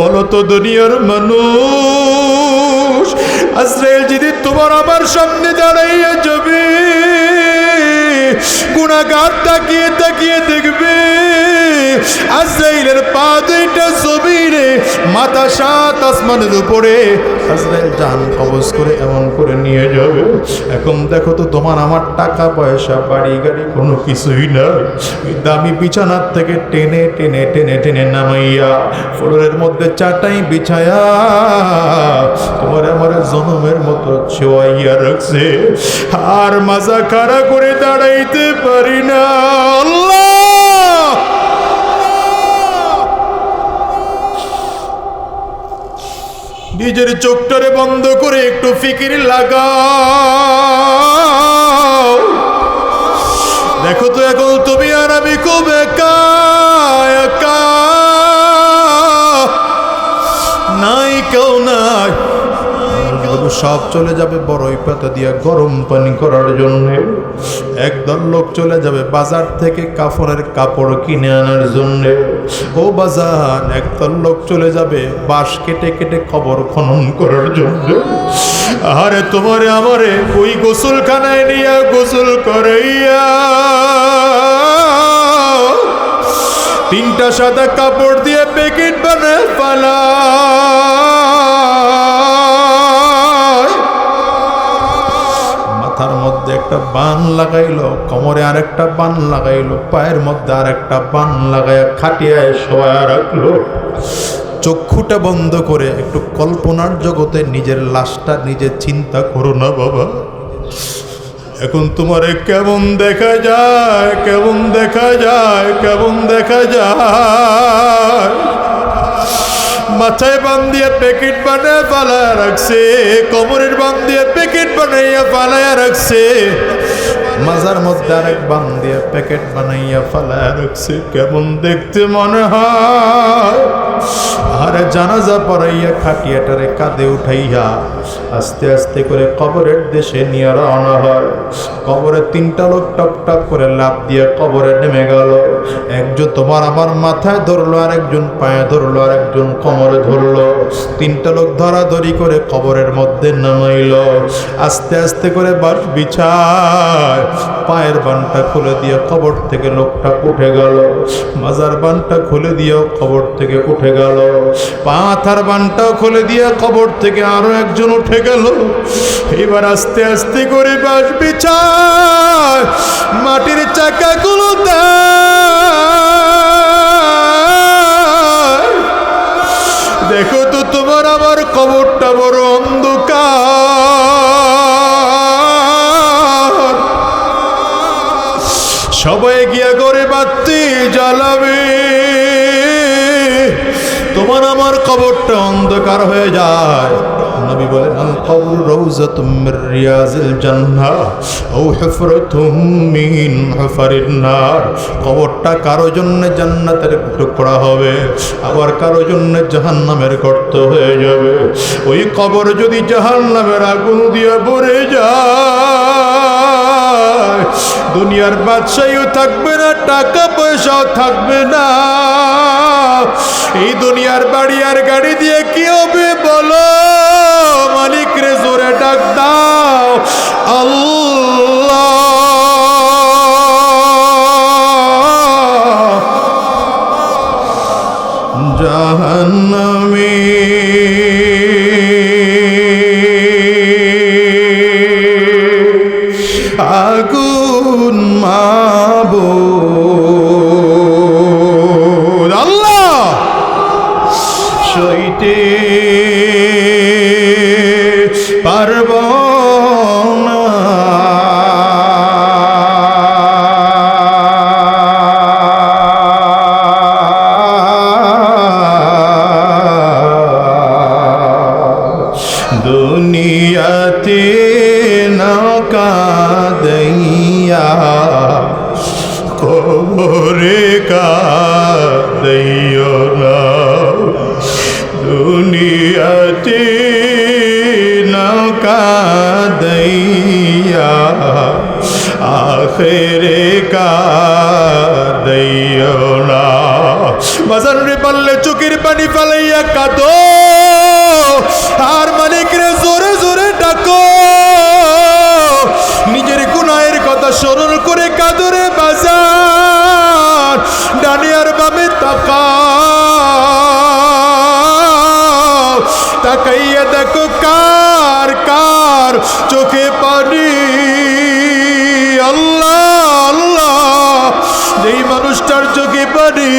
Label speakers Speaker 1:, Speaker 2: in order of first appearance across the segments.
Speaker 1: বলো তো দুনিয়ার মানুষ, আজরাইল যদি তোমার আমার সামনে দাঁড়াইয়া যাবে, গুনাহগার তাকিয়ে তাকিয়ে দেখবে আজরাইলের পা দুইটা জমিনে, মাথা সাত আসমানের উপরে, আজরাইল জান কবজ করে এমন করে নিয়ে যাবে। এখন দেখো তো তোমার আমার টাকা পয়সা বাড়ি গাড়ি কোনো কিছুই না, দামি বিছানার থেকে টেনে টেনে টেনে টেনে নামাইয়া ফ্লোরের মধ্যে চাটাই বিছায়া তোমার আমার জনমের মতো ছোয়াইয়া রাখছে, আর মাজা খাড়া করে দাঁড়াইতে পারি না। আল্লাহ, নিজের চোখটারে বন্ধ করে একটু ফিকির লাগাও। দেখো তো এখন তুমি আর আমি খুব একা একা, নাই কেউ নাই, সব চলে যাবে বড়ই পাতা দিয়া গরম পানি করার জন্য, একদল লোক চলে যাবে বাজার থেকে কাফনের কাপড় কিনে আনার জন্য, ও বাজার একদল লোক চলে যাবে বাঁশ কেটে কেটে কবর খনন করার জন্য। আরে তোমারে আমারে ওই গোসলখানায় নিয়ে গোসল করাইয়া তিনটা সাদা কাপড় দিয়ে প্যাকেট বানায় পালা, মাথার মধ্যে একটা বান লাগাইলো, কোমরে আরেকটা বান লাগাইলো, পায়ের মধ্যে আরেকটা বান লাগাইয়া খাটিয়ায় শোয়া রাখলো। চক্ষুটা বন্ধ করে একটু কল্পনার জগতে নিজের লাশটা নিজে চিন্তা করো না বাবা। এখন তোমারে কেমন দেখা যায়, কেমন দেখা যায়, কেমন দেখা যায়, মাথায় বান দিয়ে প্যাকেট বানায় পালায়া রাখছে, কোমরের বান দিয়ে প্যাকেট বানাইয়া পালায়া রাখছে, মাজার মধ্যে আরেক বান দিয়ে প্যাকেট বানাইয়া পালায়া রাখছে। কেমন দেখতে মনে হয়। আরে জানাজা পড়াইয়া খাটিয়াটারে কাঁধে উঠাইয়া আস্তে আস্তে করে কবরের দেশে নিয়ে রওনা হয়। কবরে তিনটা লোক টপ টপ করে লাফ দিয়ে কবরে নেমে গেল। একজন তোমার আমার মাথায় ধরলো, আরেকজন পায়ে ধরলো, আরেকজন কোমরে ধরলো। তিনটা লোক ধরাধরি করে কবরের মধ্যে নামাইল। আস্তে আস্তে করে বাঁশ বিছায়, পায়ের বানটা খুলে দিয়ে কবর থেকে লোকটা উঠে গেল, মাজার বানটা খুলে দিয়ে কবর থেকে উঠে গেল, পাথার বানটাও খুলে দিয়ে কবর থেকে আরো একজন উঠে গেল। এবার আস্তে আস্তে করে বাঁশ বিছায়, মাটির চাকাগুলো দেয়। দেখো তো তোমার আমার কবরটা বড় অন্ধকার। সবাই গিয়া করে বাতি জ্বালাবে, তোমার আমার কবরটা অন্ধকার হয়ে যায়। নবী বলেন আল কবর রাউযাতুম মির রিয়াজিল জান্নাহ আও হুফরাতুম মিন হুফারিন নার। কবরটা কারো জন্য জান্নাতের টুকরা হবে, আবার কারো জন্য জাহান্নামের গর্ত হয়ে যাবে। ওই কবর যদি জাহান্নামের আগুন দিয়ে ভরে যায়, দুনিয়ার বাদশাহীও থাকবে না, টাকা পয়সাও থাকবে না। এই দুনিয়ার বাড়ি আর গাড়ি দিয়ে কি হবে বলো? মালিক রে জোরে ডাক দাও আল্লাহ। জাহান্নামী আগুন মাবুদ আল্লাহ সইতে পারব না। দুনিয়াতে নৌকা দইয়া কবরে কাঁদিও না। দুনিয়াতে নৌকা দইয়া আখেরে কাঁদাইও না। বাজান রে পারলে চোখের পানি ফেলাইয়া কাঁদো, আর মালিক রে জোরে জোরে ডাকো, নিজের গুনাহের কথা স্মরণ করে কাঁদো রে বাজার। ডানে আর বামে তাকাও, তাকাইয়া দেখো কার কার চোখে পানি। আল্লাহ আল্লাহ, যেই মানুষটার চোখে পানি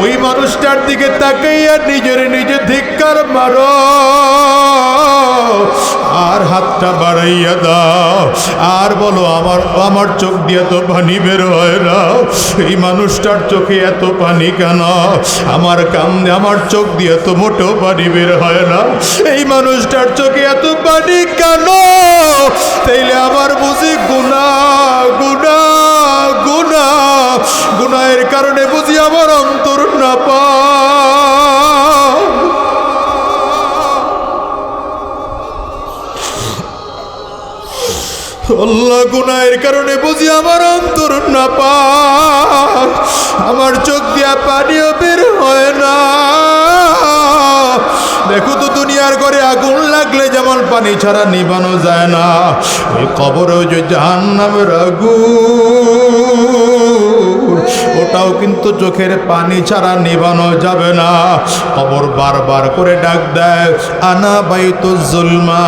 Speaker 1: ওই মানুষটার দিকে তাকাইয়া নিজের নিজে ধিক্কার মারো, আর হাতটা বাড়াইয়া দাও, আর বলো আমার আমার চোখ দিয়ে তো পানি বের হয় না, এই মানুষটার চোখে এত পানি কেন? আমার কামনে আমার চোখ দিয়ে তো মোটেও পানি বের হয় না, এই মানুষটার চোখে এত পানি কেন? তাইলে আমার বুঝি গুনাহ গুনাহ গুনাহ, গুনাহের কারণে বুঝি আমার অন্তর না পায়। আল্লাহ, গুনাহের কারণে বুঝি আমার অন্তর না পায়, আমার চোখ দিয়া পানিও বের হয় না। দেখো তো দুনিয়ার ঘরে আগুন লাগলে যেমন পানি ছাড়া নিবানো যায় না, ওই কবরেও যে জাহান্নামের আগুন, ওটাও কিন্তু চোখের পানি ছাড়া নিবানো যাবে না। কবর বারবার করে ডাক দেয়, আনা বাইতুল জুলমা,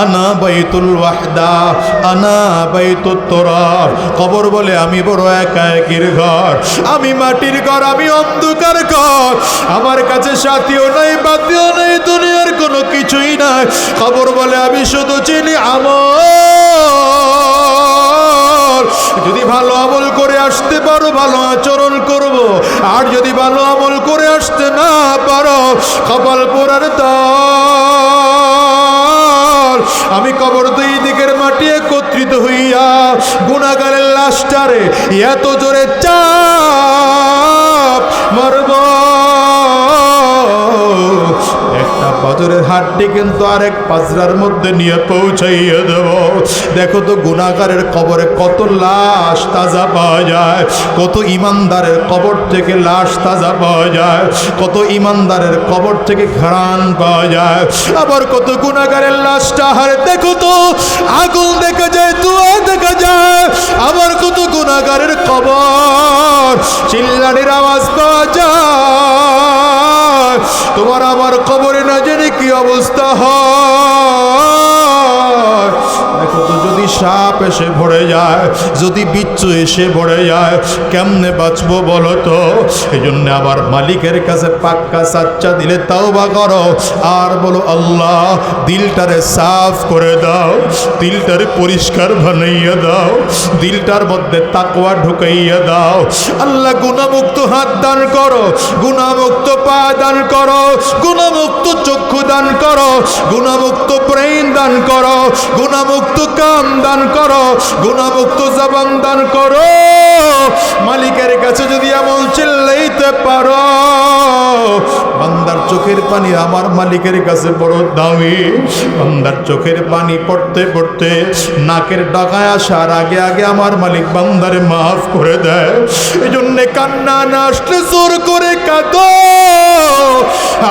Speaker 1: আনা বাইতুল ওয়াহদা, আনা বাইতুত তুরাব। কবর বলে আমি বড় একা একির ঘর, আমি মাটির ঘর, আমি অন্ধকার ঘর, আমার কাছে সাথীও নাই বাতিও নাই, দুনিয়ার কোনো কিছুই নাই। কবর বলে আমি শুধু চিনি আমল, যদি ভালো আমল করে আসতে পারো ভালো আচরণ করব, আর যদি ভালো আমল করে আসতে না পারো কপাল পোড়ার দল। আমি কবর দুই দিকের মাটি একত্রিত হইয়া গুনাহগারের লাশটারে এত জোরে চাপ মারব, একটা পাথরের হাড্ডি কিন্তু আরেক পাজরার মধ্যে নিয়ে পৌঁছাইয়া দেব। দেখো তো গুনাহগারের কবরে কত লাশ তাজা পাওয়া যায়, কত ইমানদারের কবর থেকে লাশ তাজা পাওয়া যায়, কত ইমানদারের কবর থেকে ঘ্রাণ পাওয়া যায়, আবার কত গুনাহগারের লাশটা হারে দেখো তো আগুন দেখা যায়, ধোঁয়া দেখা যায়, আবার কত গুনাহগারের কবর চিল্লানির আওয়াজ পাওয়া যায়। তোমার আমার কবরে না জানি কি অবস্থা হয়। দেখো তো যদি সাপ এসে ভরে যায়, যদি বিচ্ছু এসে ভরে যায়, কেমনে বাঁচবো বলো তো? এই জন্য আবার মালিকের কাছে পাক্কা সাচ্চা দিলে তাওবা করো, আর বলো আল্লাহ দিলটারে সাফ করে দাও, দিলটারে পরিষ্কার বানাইয়া দাও, দিলটার মধ্যে তাকওয়া ঢুকাইয়া দাও। আল্লাহ গুনাহমুক্ত হাত দান করো, গুনাহমুক্ত পা দান করো, গুনাহমুক্ত চক্ষু দান করো, গুনাহমুক্ত ব্রেইন দান করো, গুনাহমুক্ত কান দান করো, গুনাহমুক্ত জবান দান করো। মালিকের কাছে যদি এমন চিল্লাইতে পারো, বান্দার চোখের পানি আমার মালিকের কাছে বড় দামি। বান্দার চোখের পানি পড়তে পড়তে নাকের ডগায় আসার আগে আগে আমার মালিক বান্দারে মাফ করে দেয়। এই জন্য কান্না না আসলে জোর করে কাঁদো,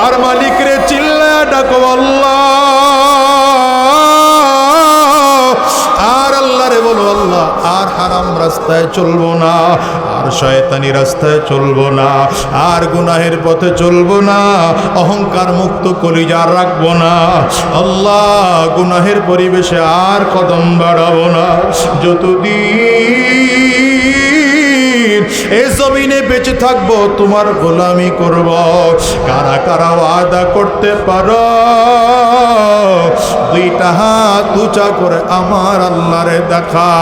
Speaker 1: আর মালিকরে চিল্লায়া ডাকো আল্লাহ, আর আল্লাহরে বলো আল্লাহ আর হারাম রাস্তায় চলবো না, আর শয়তানি রাস্তায় চলবো না, আর গুনাহের পথে চলবো না, অহংকার মুক্ত কলিজা রাখবো না। আল্লাহ গুনাহের পরিবেশে আর কদম বাড়াবো না, যতদিন এই জমিনে বেঁচে থাকবো তোমার গোলামি করব। কারা কারা ওয়াদা করতে পারো? দুইটা হাত উঁচা করে আমার আল্লাহরে দেখা,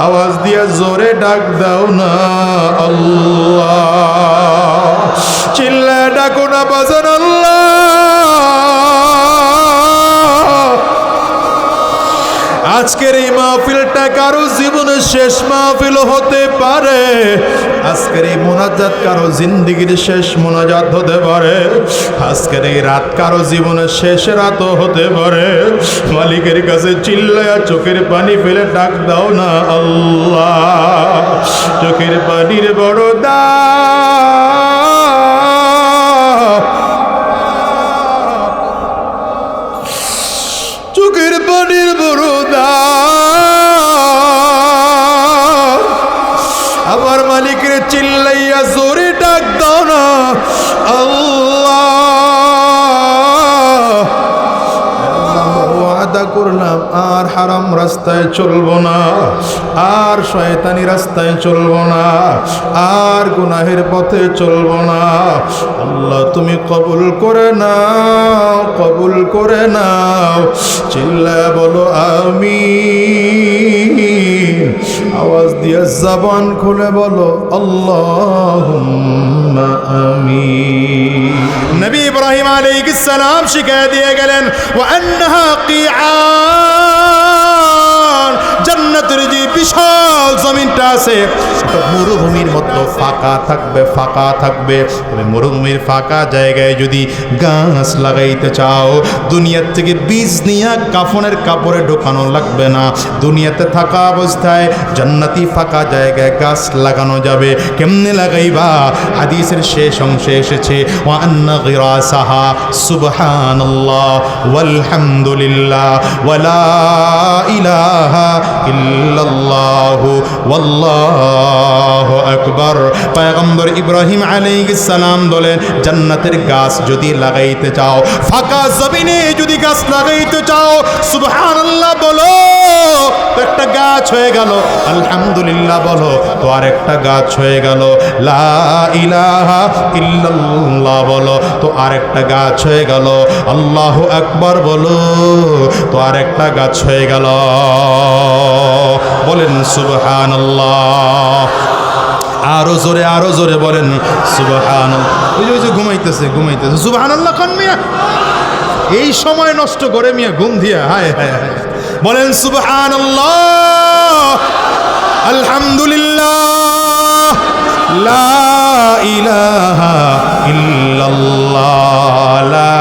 Speaker 1: আওয়াজ দিয়ে জোরে ডাক দাও না আল্লাহ, চিল্লা ডাকো না বাজান আল্লাহ। আজকের এই মাহফিলটা কারো জীবনের শেষ মাহফিল হতে পারে, আজকের এই মোনাজাত কারো জিন্দেগির শেষ মোনাজাত হতে পারে, আজকের এই রাত কারো জীবনের শেষ রাতও হতে পারে। মালিকের কাছে চিল্লায়া চোখের পানি ফেলে ডাক দাও না আল্লাহ। চোখের পানির বড় চোখের পানির বড় আমার মালিকের চিল্লাইয়া জোরে ডাক দাও না আল্লাহ। ওয়াদা করলাম আর হারাম রাস্তায় চলবো না, আর শয়তানি রাস্তায় চলবো না, আর গুনাহের পথে চলবো না। আল্লাহ তুমি কবুল করে নাও, কবুল করে নাও। চিল্লা বলো আমিন। আওয়াজ দিয়ে জবান খুলে বলো আল্লাহুম্মা আমিন। নবী ইব্রাহিম আলাইহিস সালাম শিখিয়ে দিয়ে গেলেন ওয়া আন্নাহা কিআন, জান্নাতের যে বিশাল জমিনটা আছে সেটা মরুভূমির মতো ফাঁকা থাকবে, ফাঁকা থাকবে। তুমি মরুভূমির ফাঁকা জায়গায় যদি গাছ লাগাইতে চাও, দুনিয়ার থেকে বীজ নিয়ে কাফনের কাপড়ে ঢোকানো লাগবে না। দুনিয়াতে থাকা অবস্থায় জান্নাতি ফাঁকা জায়গায় গাছ লাগানো যাবে। কেমনে লাগাইবা? হাদিসের শেষ অংশে এসেছে ওয়া আন্না গিরাসাহা সুবহানাল্লাহ ওয়ালহামদুলিল্লাহ ওয়ালা ইলাহা ইল্লাল্লাহু ওয়াল্লাহু আকবার। পয়গম্বর ইব্রাহিম আলাইহিস সালাম বলেন জান্নাতের গাছ যদি লাগাইতে চাও, ফাঁকা জমিনে যদি গাছ লাগাইতে চাও, সুবহানাল্লাহ বলো তো একটা গাছ হয়ে গেল, আলহামদুলিল্লাহ বলো তো আরেকটা গাছ হয়ে গেল, লা ইলাহা ইল্লাল্লাহ বলো তো আরেকটা গাছ হয়ে গেল, আল্লাহু আকবার বলো তো আরেকটা গাছ হয়ে গেল। বলেন সুবহানাল্লাহ। আরো জোরে বলেন সুবহানাল্লাহ। ওই যে ঘুমাইতেছে সুবহানাল্লাহ খান মিয়া, এই সময় নষ্ট করে মিয়া ঘুম দিয়া। হায় হায় হায়। বলেন সুবহানাল্লাহ, আলহামদুলিল্লাহ, লা ইলাহা ইল্লাল্লাহ, লা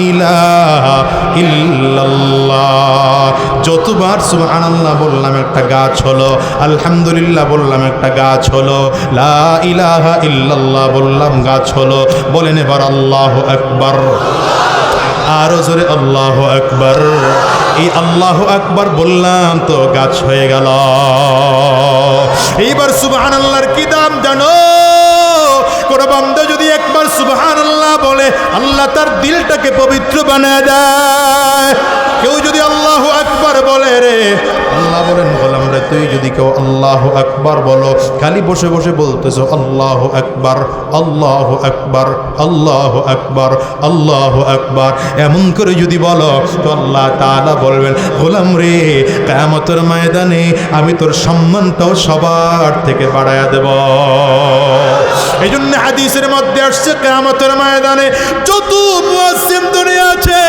Speaker 1: ইলাহা ইল্লাল্লাহ। যতবার সুবহানাল্লাহ বললাম একটা গাছ হলো, আলহামদুলিল্লাহ বললাম একটা গাছ হলো, লা ইলাহা ইল্লাল্লাহ বললাম গাছ হলো। বলেন এবার আল্লাহু আকবার। আরো জোরে আল্লাহু আকবার। এই আল্লাহু আকবার বললাম তো গাছ হয়ে গেল। এইবার সুবহানাল্লাহর কি দাম জানো? কোন বান্দা যদি একবার সুবহানাল্লাহ বলে আল্লাহ তার দিলটাকে পবিত্র বানায় দেয়। কেউ যদি আল্লাহু আকবার বলে রে, আল্লাহ বলেন গোলাম রে তুই যদি কেউ আল্লাহু আকবার বলো, খালি বসে বসে বলতেছো আল্লাহু আকবার, আল্লাহু আকবার, আল্লাহু আকবার, আল্লাহু আকবার, এমন করে যদি বলো তো আল্লাহ তাআলা বলবেন গোলাম রে কিয়ামতের ময়দানে আমি তোর সম্মানটাও সবার থেকে বাড়ায়া দেব। এই জন্য হাদিসের মধ্যে আসছে কিয়ামতের ময়দানে যত মুয়াজ্জিন দুনিয়া আছে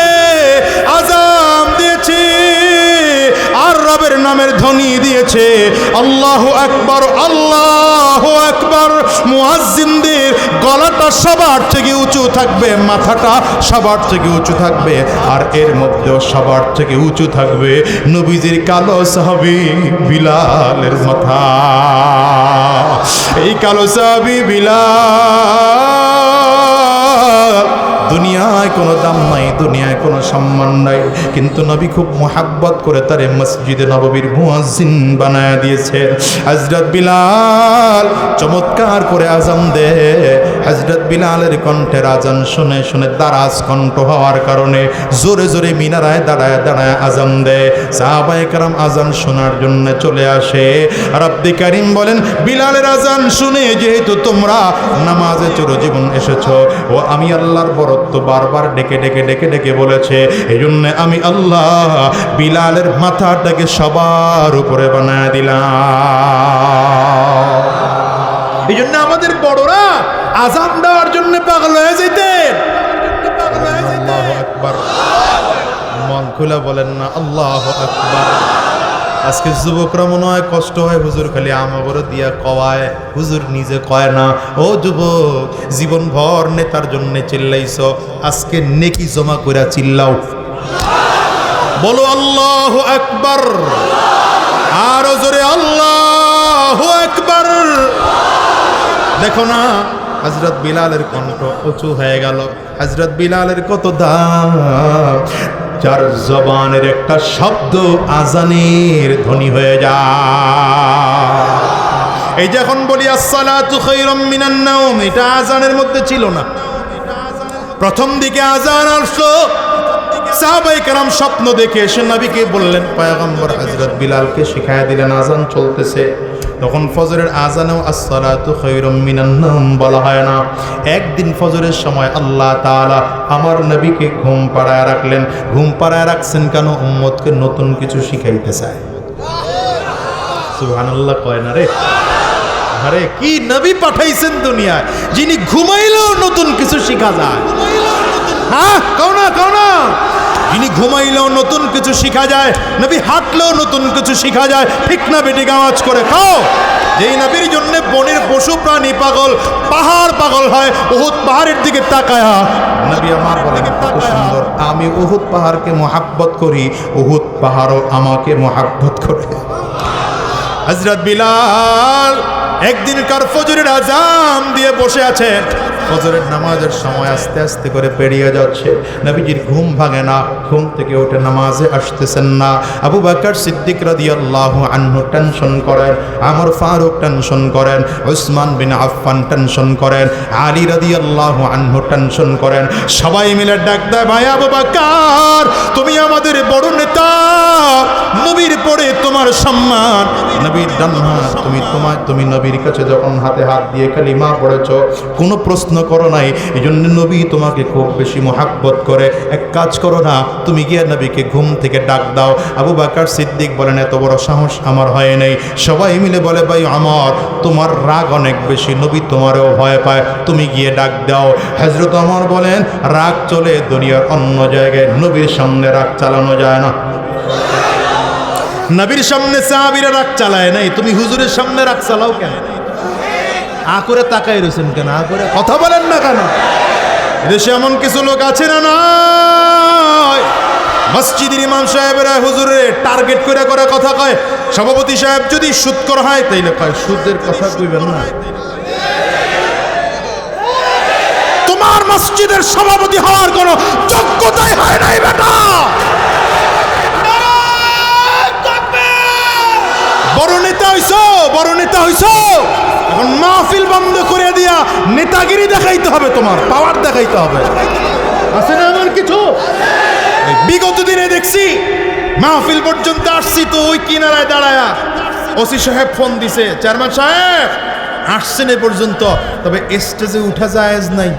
Speaker 1: আযান দিয়েছে আর রবের নামের ধ্বনি দিয়েছে আল্লাহু আকবার, আল্লাহু আকবার, মুয়াজ্জিনদের গলাটা সবার থেকে উঁচু থাকবে, মাথাটা সবার থেকে উঁচু থাকবে, আর এর মধ্যেও সবার থেকে উঁচু থাকবে নবীজির কালো সাহাবী বিলালের মাথা। এই কালো সাহাবী বিলাল দুনিয়ায় কোনো দাম নাই, দুনিয়ায় কোনো সম্মান নাই, কিন্তু নবী খুব মোহাব্বত করে তারে মসজিদে নববীর মুয়াজ্জিন বানায় দিয়েছে। হযরত বিলাল চমৎকার করে আজান দেয়। হযরত বিলালের কণ্ঠের আজান শুনে শুনে দারাজ কণ্ঠ হওয়ার কারণে জোরে জোরে মিনারায় দাঁড়ায় দাঁড়ায় আজান দেয়। সাহাবায়ে কেরাম আজান শোনার জন্য চলে আসে। রব্বি কারীম বলেন বিলালের আজান শুনে যেহেতু তোমরা নামাজে চিরজীবন এসেছো, ও আমি আল্লাহর বরত্ব বারবার ডেকে ডেকে ডেকে ডেকে বলেছে, এই জন্য আমি আল্লাহ বিলালের মাথাটাকে সবার উপরে বানায় দিলাম। এই জন্য আমাদের বড়রা আজান দেওয়ার জন্য পাগল হয়ে যেতেন। আল্লাহু আকবার। মন খুলে বলেন না আল্লাহু আকবার। আজকে যুবকরা মনে হয় কষ্ট হয়, হুজুর খালি আমাগরে দিয়া কওয়ায়, হুজুর নিজে কয় না। ও যুবক, জীবন ভর নেতার জন্য চিল্লাইছো, আজকে নেকি জমা কইরা চিল্লাও, বলো আল্লাহু আকবার, আরো জোরে আল্লাহু আকবার। দেখো না হযরত বিলালের কণ্ঠ উঁচু হয়ে গেল। হযরত বিলালের কত দাম, যার জবানের একটা শব্দ আজানের ধ্বনি হয়ে যায়। এই যখন বলি আসসালাতু খায়রুম মিনান নাওম, এটা আজানের মধ্যে ছিল না। প্রথম দিকে আজান আসলো, সাহাবায়ে কেরাম স্বপ্ন দেখে এসে নবীকে বললেন, পয়গম্বর হযরত বিলালকে শিখায়া দিলেন আজান চলতেছে। তখন ফজরের আজানেও আসসালাতু খায়রুম মিনান নাওম বলা হয় না। একদিন ফজরের সময় আল্লাহ তাআলা আমার নবীকে ঘুম পাড়ায় রাখলেন। ঘুম পাড়ায় রাখছেন কেন? উম্মতকে নতুন কিছু শিখাইতে চায়। সুবহানাল্লাহ কয় না রে? আরে কি নবী পাঠাইছেন দুনিয়ায়, যিনি ঘুমাইলেও নতুন কিছু শিখা যায়। হ্যাঁ কও না, কও না। যিনি ঘুমাইলেও নতুন কিছু শিখা যায়, নবী হাঁটলেও নতুন কিছু শিখা যায়। ঠিক না বেটি? আওয়াজ করে খাও। যেই নবীর জন্য বনের পশু প্রাণী পাগল, পাহাড় পাগল হয়, উহুদ পাহাড়ের দিকে তাকায়া নবী আমার বলেন কত সুন্দর, আমি উহুদ পাহাড়কে মহাব্বত করি, উহুদ পাহাড়ও আমাকে মহাব্বত করে। হযরত বিলাল একদিনকার ফজরের আজান দিয়ে বসে আছেন। ফজরের নামাজের সময় আস্তে আস্তে করে পেরিয়ে যাচ্ছে, নবীজির ঘুম ভাঙে না, ঘুম থেকে উঠে নামাজে আসতেছেন না। আবু বকর সিদ্দিক রাদিয়াল্লাহু আনহু টেনশন করেন, ওমর ফারুক টেনশন করেন, উসমান বিন আফফান টেনশন করেন, আলী রাদিয়াল্লাহু আনহু টেনশন করেন। সবাই মিলে ডাক দেয়, ভাই আবু বকর, তুমি আমাদের বড় নেতা, নবীর পরে তোমার সম্মান, নবীর ডান হাত, তুমি নবীর কাছে যখন হাতে হাত দিয়ে কালিমা পড়েছো, কোনো প্রশ্ন করো নাই, এই জন্য নবী তোমাকে খুব বেশি মহাব্বত করে। এক কাজ করো না, তুমি গিয়ে নবীকে ঘুম থেকে ডাক দাও। আবু বকর সিদ্দিক বলেন, এত বড় সাহস আমার হয় নাই। সবাই মিলে বলে, ভাই ওমর, তোমার রাগ অনেক বেশি, নবী তোমারও ভয় পায়, তুমি গিয়ে ডাক দাও। হযরত ওমর বলেন, রাগ চলে দুনিয়ার অন্য জায়গায়, নবীর সামনে রাগ চালানো যায় না। নবীর সামনে সাহাবীরা রাগ চালায় নাই, তুমি হুজুরের সামনে রাগ চালাও কেন? আ করে তাকাই রয়েছেন কেন? আ করে কথা বলেন না কেন? দেশে এমন কিছু লোক আছে না নয়, মসজিদের ইমাম সাহেবেরা হুজুরে টার্গেট করে করে কথা কয়। সভাপতি সাহেব যদি সুদখোর হয় তাইলে কয় সুদের কথা কইবেন না। তোমার মসজিদের সভাপতি হওয়ার কোনো যোগ্যতাই হয় নাই বেটা। বড় নেতা হইছো, বড় নেতা হইছো, এখন মাহফিল বন্ধ করে দিয়া নেতাগিরি দেখাইতে হবে, তোমার পাওয়ার দেখাইতে হবে। আছে না এমন কিছু? বিগত দিনে দেখছি, মাহফিল পর্যন্ত আসছি তো ওই কিনারায় দাঁড়ায়া ওসি সাহেব ফোন দিছে, চেয়ারম্যান সাহেব আসছেন এ পর্যন্ত, তবে স্টেজে উঠা জায়েজ নাই।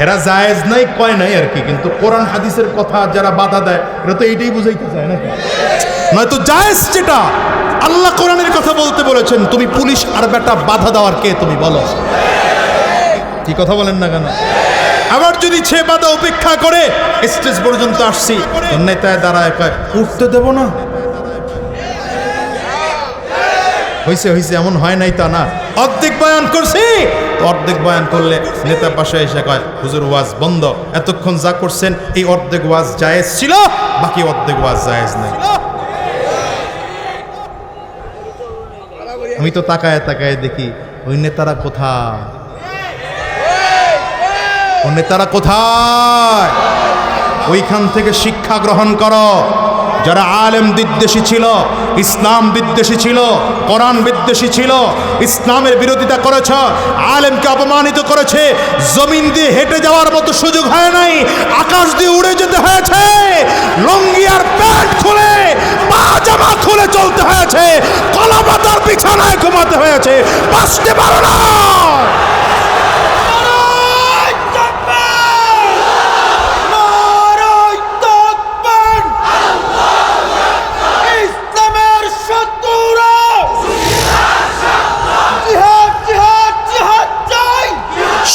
Speaker 1: এরা জায়েজ নাই কয় নাই আর কি, কিন্তু কোরআন হাদিসের কথা যারা বাধা দেয় এরা তো এইটাই বুঝাইতে চায় নাকি? নয়তো জায়েজ যেটা আল্লাহ কোরআনের কথা বলতে বলেছেন, তুমি পুলিশ আর বেটা বাধা দেওয়ার কে তুমি বলো? কি কথা বলেন না কেন? আবার যদি সে বাধা উপেক্ষা করে স্টেজ পর্যন্ত আসছি, নেতায় দাঁড়ায় কয় উঠতে দেব না, হইছে হইছে এমন হয় নাই তা না, অর্ধেক বয়ান করছি, অর্ধেক বয়ান করলে নেতা পাশে এসে কয় হুজুর ওয়াজ বন্ধ, এতক্ষণ যা করছেন এই অর্ধেক ওয়াজ জায়েজ ছিল, বাকি অর্ধেক ওয়াজ জায়েজ নাই। আমি তো তাকায় তাকায় দেখি ওই নেতারা কোথায়, ওই নেতারা কোথায়? ওইখান থেকে শিক্ষা গ্রহণ করো। যারা আলেম বিদ্বেষী ছিল, ইসলাম বিদ্বেষী ছিল, কোরআন বিদ্বেষী ছিল, ইসলামের বিরোধিতা করেছ, আলেমকে অপমানিত করেছে, জমিন দিয়ে হেঁটে যাওয়ার মতো সুযোগ হয় নাই, আকাশ দিয়ে উড়ে যেতে হয়েছে, লুঙ্গি আর প্যান্ট খুলে পাজামা খুলে চলতে হয়েছে, কলাপাতার বিছানায় ঘুমাতে হয়েছে, বাঁচতে পারো না।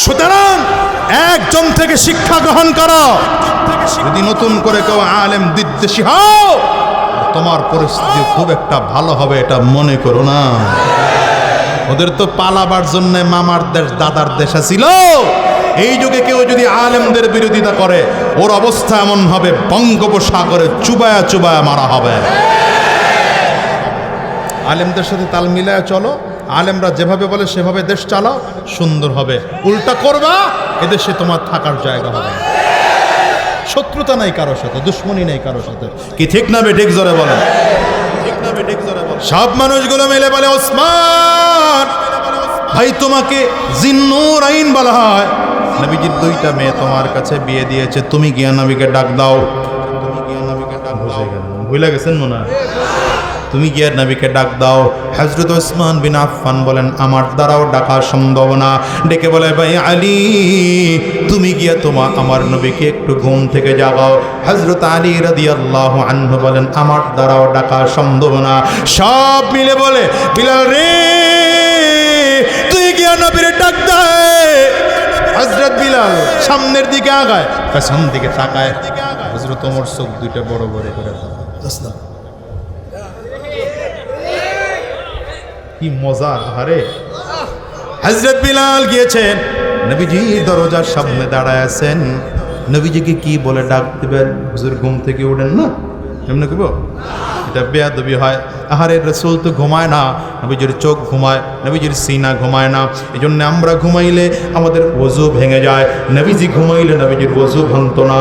Speaker 1: সুতরাং একজন থেকে শিক্ষা গ্রহণ করো। যদি নতুন করে কেউ আলেম বিদ্বেষী হও, তোমার পরিস্থিতি খুব একটা ভালো হবে এটা মনে করো না। ওদের তো পালাবার জন্য মামার দেশ দাদার দেশ ছিল। এই যুগে কেউ যদি আলেমদের বিরোধিতা করে, ওর অবস্থা এমন হবে বঙ্গোপসাগরে চুবায়া চুবায়া মারা হবে। আলেমদের সাথে তাল মিলায় চলো, আলেমরা যেভাবে বলে সেভাবে দেশ চালাও, সুন্দর হবে। উল্টা করবা, এদেশে তোমার থাকার জায়গা হবে। শত্রুতা নাই কারোর সাথে, দুশ্মনী নেই কারোর সাথে। কি ঠিক না বেঠিক জোরে বলেন? সব মানুষগুলো মিলে বলে, ওসমান ভাই তোমাকে জিন্নুর আইন বলা হয়। নবীজির দুইটা মেয়ে তোমার কাছে বিয়ে দিয়েছে, তুমি গিয়া নবীকে ডাক দাও। ভুলে গেছেন মনে হয়? তুমি গিয়া নবীকে ডাক দাও। হযরত ওসমান বিন আফফান বলেন, আমার দ্বারাও ডাকা সম্ভব না। ডেকে বলে, ভাই আলী তুমি গিয়া আমার নবীকে একটু ঘুম থেকে জাগাও। হযরত আলী রাদিয়াল্লাহু আনহু বলেন, আমার দ্বারাও ডাকা সম্ভব না। সব মিলে বলে, বিলাল রে তুই গিয়া নবীর ডাক দে। হযরত বিলাল সামনের দিকে আগায়, পেছন দিকে তাকায়। হযরত ওমর চোখ দুইটা বড় বড় করে, কি মজা! আরে হযরত বিলাল গিয়েছেন, নবীজি দরজার সামনে দাঁড়ায় আছেন। নবীজিকে কি বলে ডাক দিবেন? হুজুর ঘুম থেকে ওঠেন না, এমনি কইব? এটা বেয়াদবি হয়। আহারে রাসূল তো ঘুমায় না, নবীজির চোখ ঘুমায়, নবীজির সিনা ঘুমায় না। এই জন্য আমরা ঘুমাইলে আমাদের ওযু ভেঙে যায়, নবীজি ঘুমাইলে নবীজির ওযু ভাঙতো না।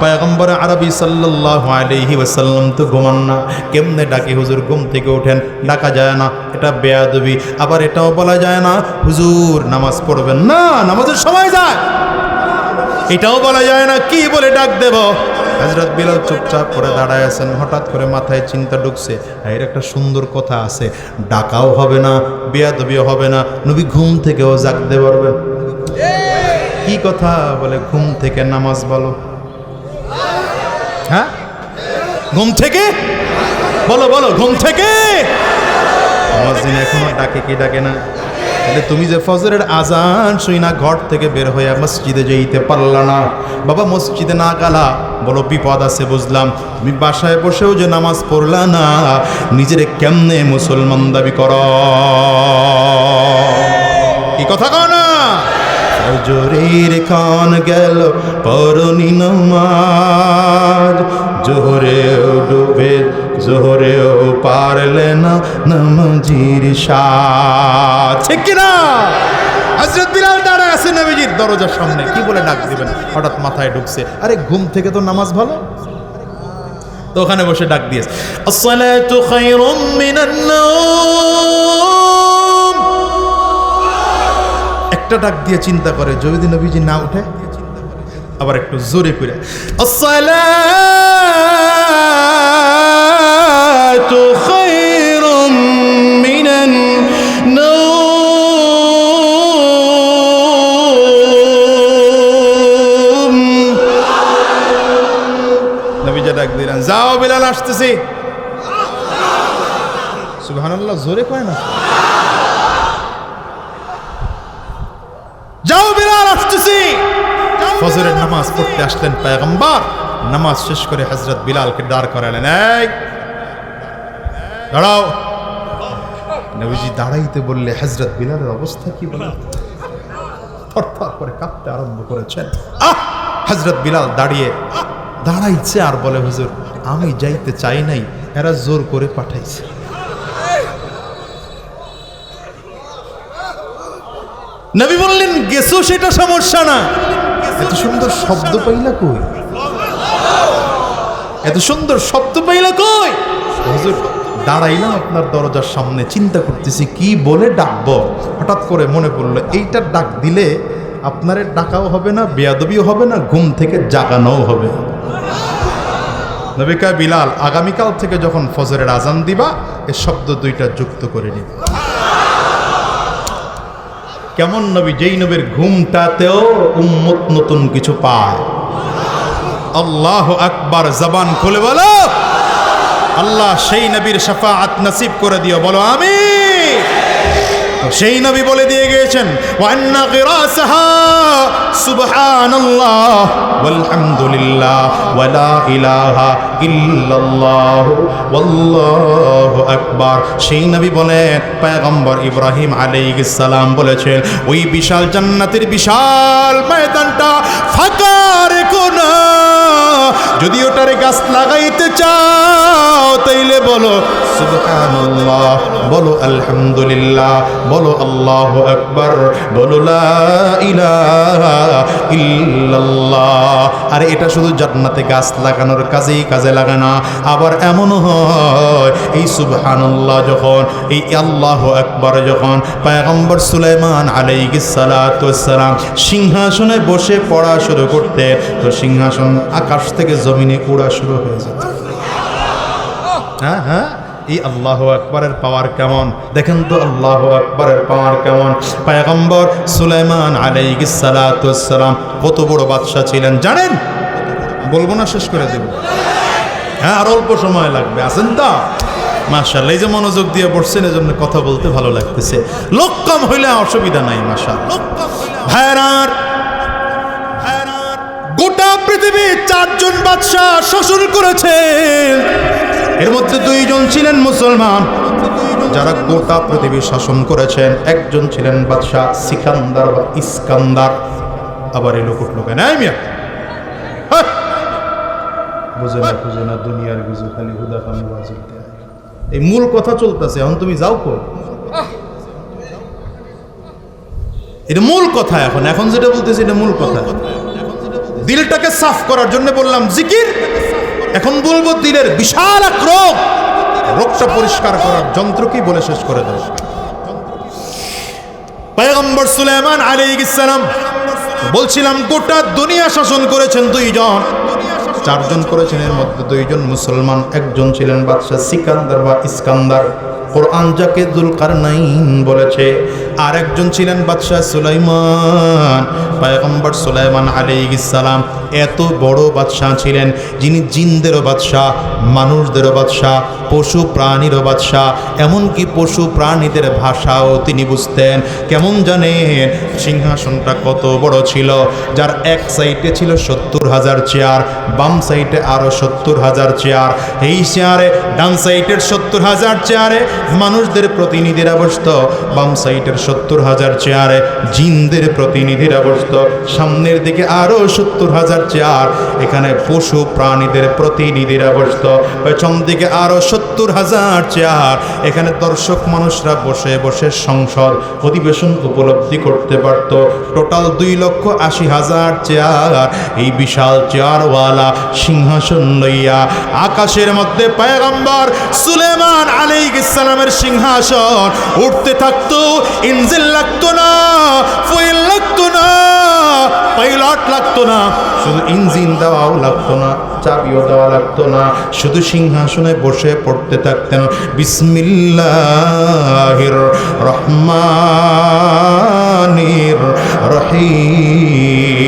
Speaker 1: পয়গম্বর আরবি সাল্লাল্লাহু আলাইহি ওয়াসাল্লাম তো ঘুমান না, কেমনে ডাকে হুজুর ঘুম থেকে ওঠেন? ডাকা যায় না, এটা বেয়াদবি। আবার এটাও বলা যায় না হুজুর নামাজ পড়বেন না, নামাজের সময় যায়, এটাও বলা যায় না। কি বলে ডাক দেব? হযরত বিলাল চুপচাপ করে দাঁড়ায় আছেন। হঠাৎ করে মাথায় চিন্তা ঢুকছে, এর একটা সুন্দর কথা আছে, ডাকাও হবে না, বেয়াদবিও হবে না, নবী ঘুম থেকেও জাগতে পারবেন। কি কথা? বলে ঘুম থেকে নামাজ বলো। হ্যাঁ, ঘুম থেকে বলো, বলো ঘুম থেকে। মুয়াজ্জিন এখনো ডাকে কি ডাকে না? তাহলে তুমি যে ফজরের আজান শুই না ঘর থেকে বের হয়ে মসজিদে যেতে পারলা না, বাবা মসজিদে না গেলা, বলো বিপদ আছে বুঝলাম। তুমি বাসায় বসেও যে নামাজ পড়লা না, নিজের কেমনে মুসলমান দাবি কর? কি কথা কও না? ফজরের খান গেল পরনি নামাজ, জোহরেও ডুবে জোহরেও পারলে না নামাজির সাথ। ঠিক কিনা? হযরত বিলাল দাঁড়ায় আছে নবীজির দরজার সামনে, কি বলে ডাক দিবেন? হঠাৎ মাথায় ঢুকছে, আরে ঘুম থেকে তো নামাজ ভালো। তো ওখানে বসে ডাক দিয়েছে, আসসালাতু খায়রুম মিনান নাওম। একটা ডাক দিয়ে চিন্তা করে, যদি নবীজি না উঠে, আবার একটু জোরে করে, আসসালাতু খায়রুম মিনান নাওম। নবীজি ডাক দিলেন, যাও বিলাল আসতেছি। সুবহানাল্লাহ, জোরে কয় না? যাও বিলাল আসতেছি। ফজরের নামাজ পড়তে আসলেন পয়গম্বর। নামাজ শেষ করে হযরত বিলালকে দাঁড় করালেন, এই দাঁড়াও। নবীজি দাঁড়াইতে বললে হযরত বিলালের অবস্থা কি বলে? থরথর করে কাঁপতে আরম্ভ করেছেন। হযরত বিলাল দাঁড়াইছে আর বলে, হুজুর আমি যাইতে চাই নাই, এরা জোর করে পাঠাইছে। নবী বললেন, গেছো সেটা সমস্যা না, এত সুন্দর শব্দ পাইলা কই? এত সুন্দর শব্দ পাইলা কই? হুজুর দাঁড়াইলাম আপনার দরজার সামনে, চিন্তা করতেছি কি বলে ডাকবো। হঠাৎ করে মনে পড়লো, এইটা ডাক দিলে আপনারে ডাকাও হবে না, বেয়াদবিও হবে না, ঘুম থেকে জাগানোও হবে। নবী কয়, বিলাল আগামীকাল থেকে যখন ফজরের আজান দিবা, এই শব্দ দুইটা যুক্ত করে নিবা। কেমন নবী? যেই নবীর ঘুমটাতেও উম্মত নতুন কিছু পায়। আল্লাহু আকবার, জবান খুলে বলো আল্লাহ সেই নবীর শাফাআত নসিব করে দিও, বলো আমিন। সেই নবী বলে দিয়ে গিয়েছেন ওয়ান্না কিরাসাহা সুবহানাল্লাহ ওয়ালহামদুলিল্লাহ ওয়ালা ইলাহা ইল্লাল্লাহ ওয়াল্লাহু আকবার। সেই নবী বলেন পয়গম্বর ইব্রাহিম আলাইহিস সালাম বলেছেন ওই বিশাল জান্নাতের বিশাল ময়দানটা ফাঁকা রেখো না, যদি ওটারে গাছ লাগাইতে চাও তাইলে বলো সুবহানাল্লাহ, বলো আলহামদুলিল্লাহ, বলো আল্লাহু আকবার, বলো লা ইলাহা ইল্লাল্লাহ। আর এটা শুধু জান্নাতে গাছ লাগানোর কাজে লাগে না, আবার এমনও হয় এই সুবহানাল্লাহ যখন, এই আল্লাহু আকবার যখন পয়গম্বর সুলাইমান আলাইহিস সালাতু ওয়াস সালাম সিংহাসনে বসে পড়া শুরু করতে, তো সিংহাসন আকাশ থেকে জমিনে উড়া শুরু হয়ে যেত। হ্যাঁ হ্যাঁ, এই আল্লাহু আকবারের পাওয়ার কেমন দেখেন তো, আল্লাহু আকবারের পাওয়ার কেমন। পয়গম্বর সুলাইমান আলাইহিস সালাতু ওয়াস সালাম কত বড় বাদশা ছিলেন জানেন? বলবো না, শেষ করে দেব। হ্যাঁ, আর অল্প সময় লাগবে, আছেন তো? মাশাআল্লাহ, এই যে মনোযোগ দিয়ে পড়ছেন এজন্য কথা বলতে ভালো লাগতেছে। লোক কম হইলে অসুবিধা নাই। মাশাআল্লাহ ভাইরার, গোটা পৃথিবী 4 জন বাদশা শাসন করেছেন, এর মধ্যে 2 জন ছিলেন মুসলমান যারা গোটা পৃথিবী শাসন করেছেন। একজন ছিলেন বাদশা সিকান্দার বা ইস্কান্দার। আবার এই লোক উঠলো কেন? বুঝে না দুনিয়ার বুঝে, খালি হুদা খালি বাজে। এই মূল কথা চলতেছে, এখন তুমি যাও কো, এটা মূল কথা। এখন যেটা বলতেছি এটা মূল কথা। দিলটাকে সাফ করার জন্য বললাম জিকির, এখন বলবো দিলের বিশাল এক রোগ, রোগটা পরিষ্কার করার যন্ত্র কি বলে শেষ করে দাও। পয়গম্বর সুলাইমান আলাইহিস সালাম বলছিলাম গোটা দুনিয়া শাসন করেছেন 2 জন, 4 জন করেছেন, এর মধ্যে 2 জন মুসলমান, একজন ছিলেন বাদশা সিকান্দার বা ইস্কান্দার, কোরআন যাকে যুলকারনাইন বলেছে, আর একজন ছিলেন বাদশা সুলাইমান। পয়গম্বর সুলাইমান আলাইহিস সালাম এত বড় বাদশা ছিলেন, যিনি জিনদেরও বাদশা, মানুষদেরও বাদশা, পশু প্রাণীরও বাদশা, এমনকি পশু প্রাণীদের ভাষাও তিনি বুঝতেন। কেমন জানেন? সিংহাসনটা কত বড় ছিল, যার এক সাইডে ছিল 70,000 চেয়ার, বাম সাইডে আরো 70,000 চেয়ার। এই চেয়ারে ডান সাইডের 70,000 চেয়ারে মানুষদের প্রতিনিধিরা বসত, বাম সাইডের 70,000 চেয়ারে জিনদের প্রতিনিধিরা বসত, সামনের দিকে আরো 70,000 চেয়ার, এখানে পশু প্রাণীদের প্রতিনিধিরা বসত, পেছন দিকে আরো 70,000 চেয়ার, এখানে দর্শক মানুষরা বসে বসে সংসদ অধিবেশন উপলব্ধি করতে পারত। Total 2,80,000 chair. এই বিশাল চেয়ারওয়ালা সিংহাসন লইয়া আকাশের মধ্যে পয়গম্বর সুলাইমান আলাইহিস সালামের সিংহাসন উঠতে থাকতো। ইঞ্জিন লাগতো না, ফুয়েল লাগতো না, পাইলট লাগতো না, শুধু ইঞ্জিন দেওয়াও লাগতো না, চাবিও দেওয়া লাগতো না, শুধু সিংহাসনে বসে পড়তে থাকতেন বিসমিল্লাহির রহমানির রহিম।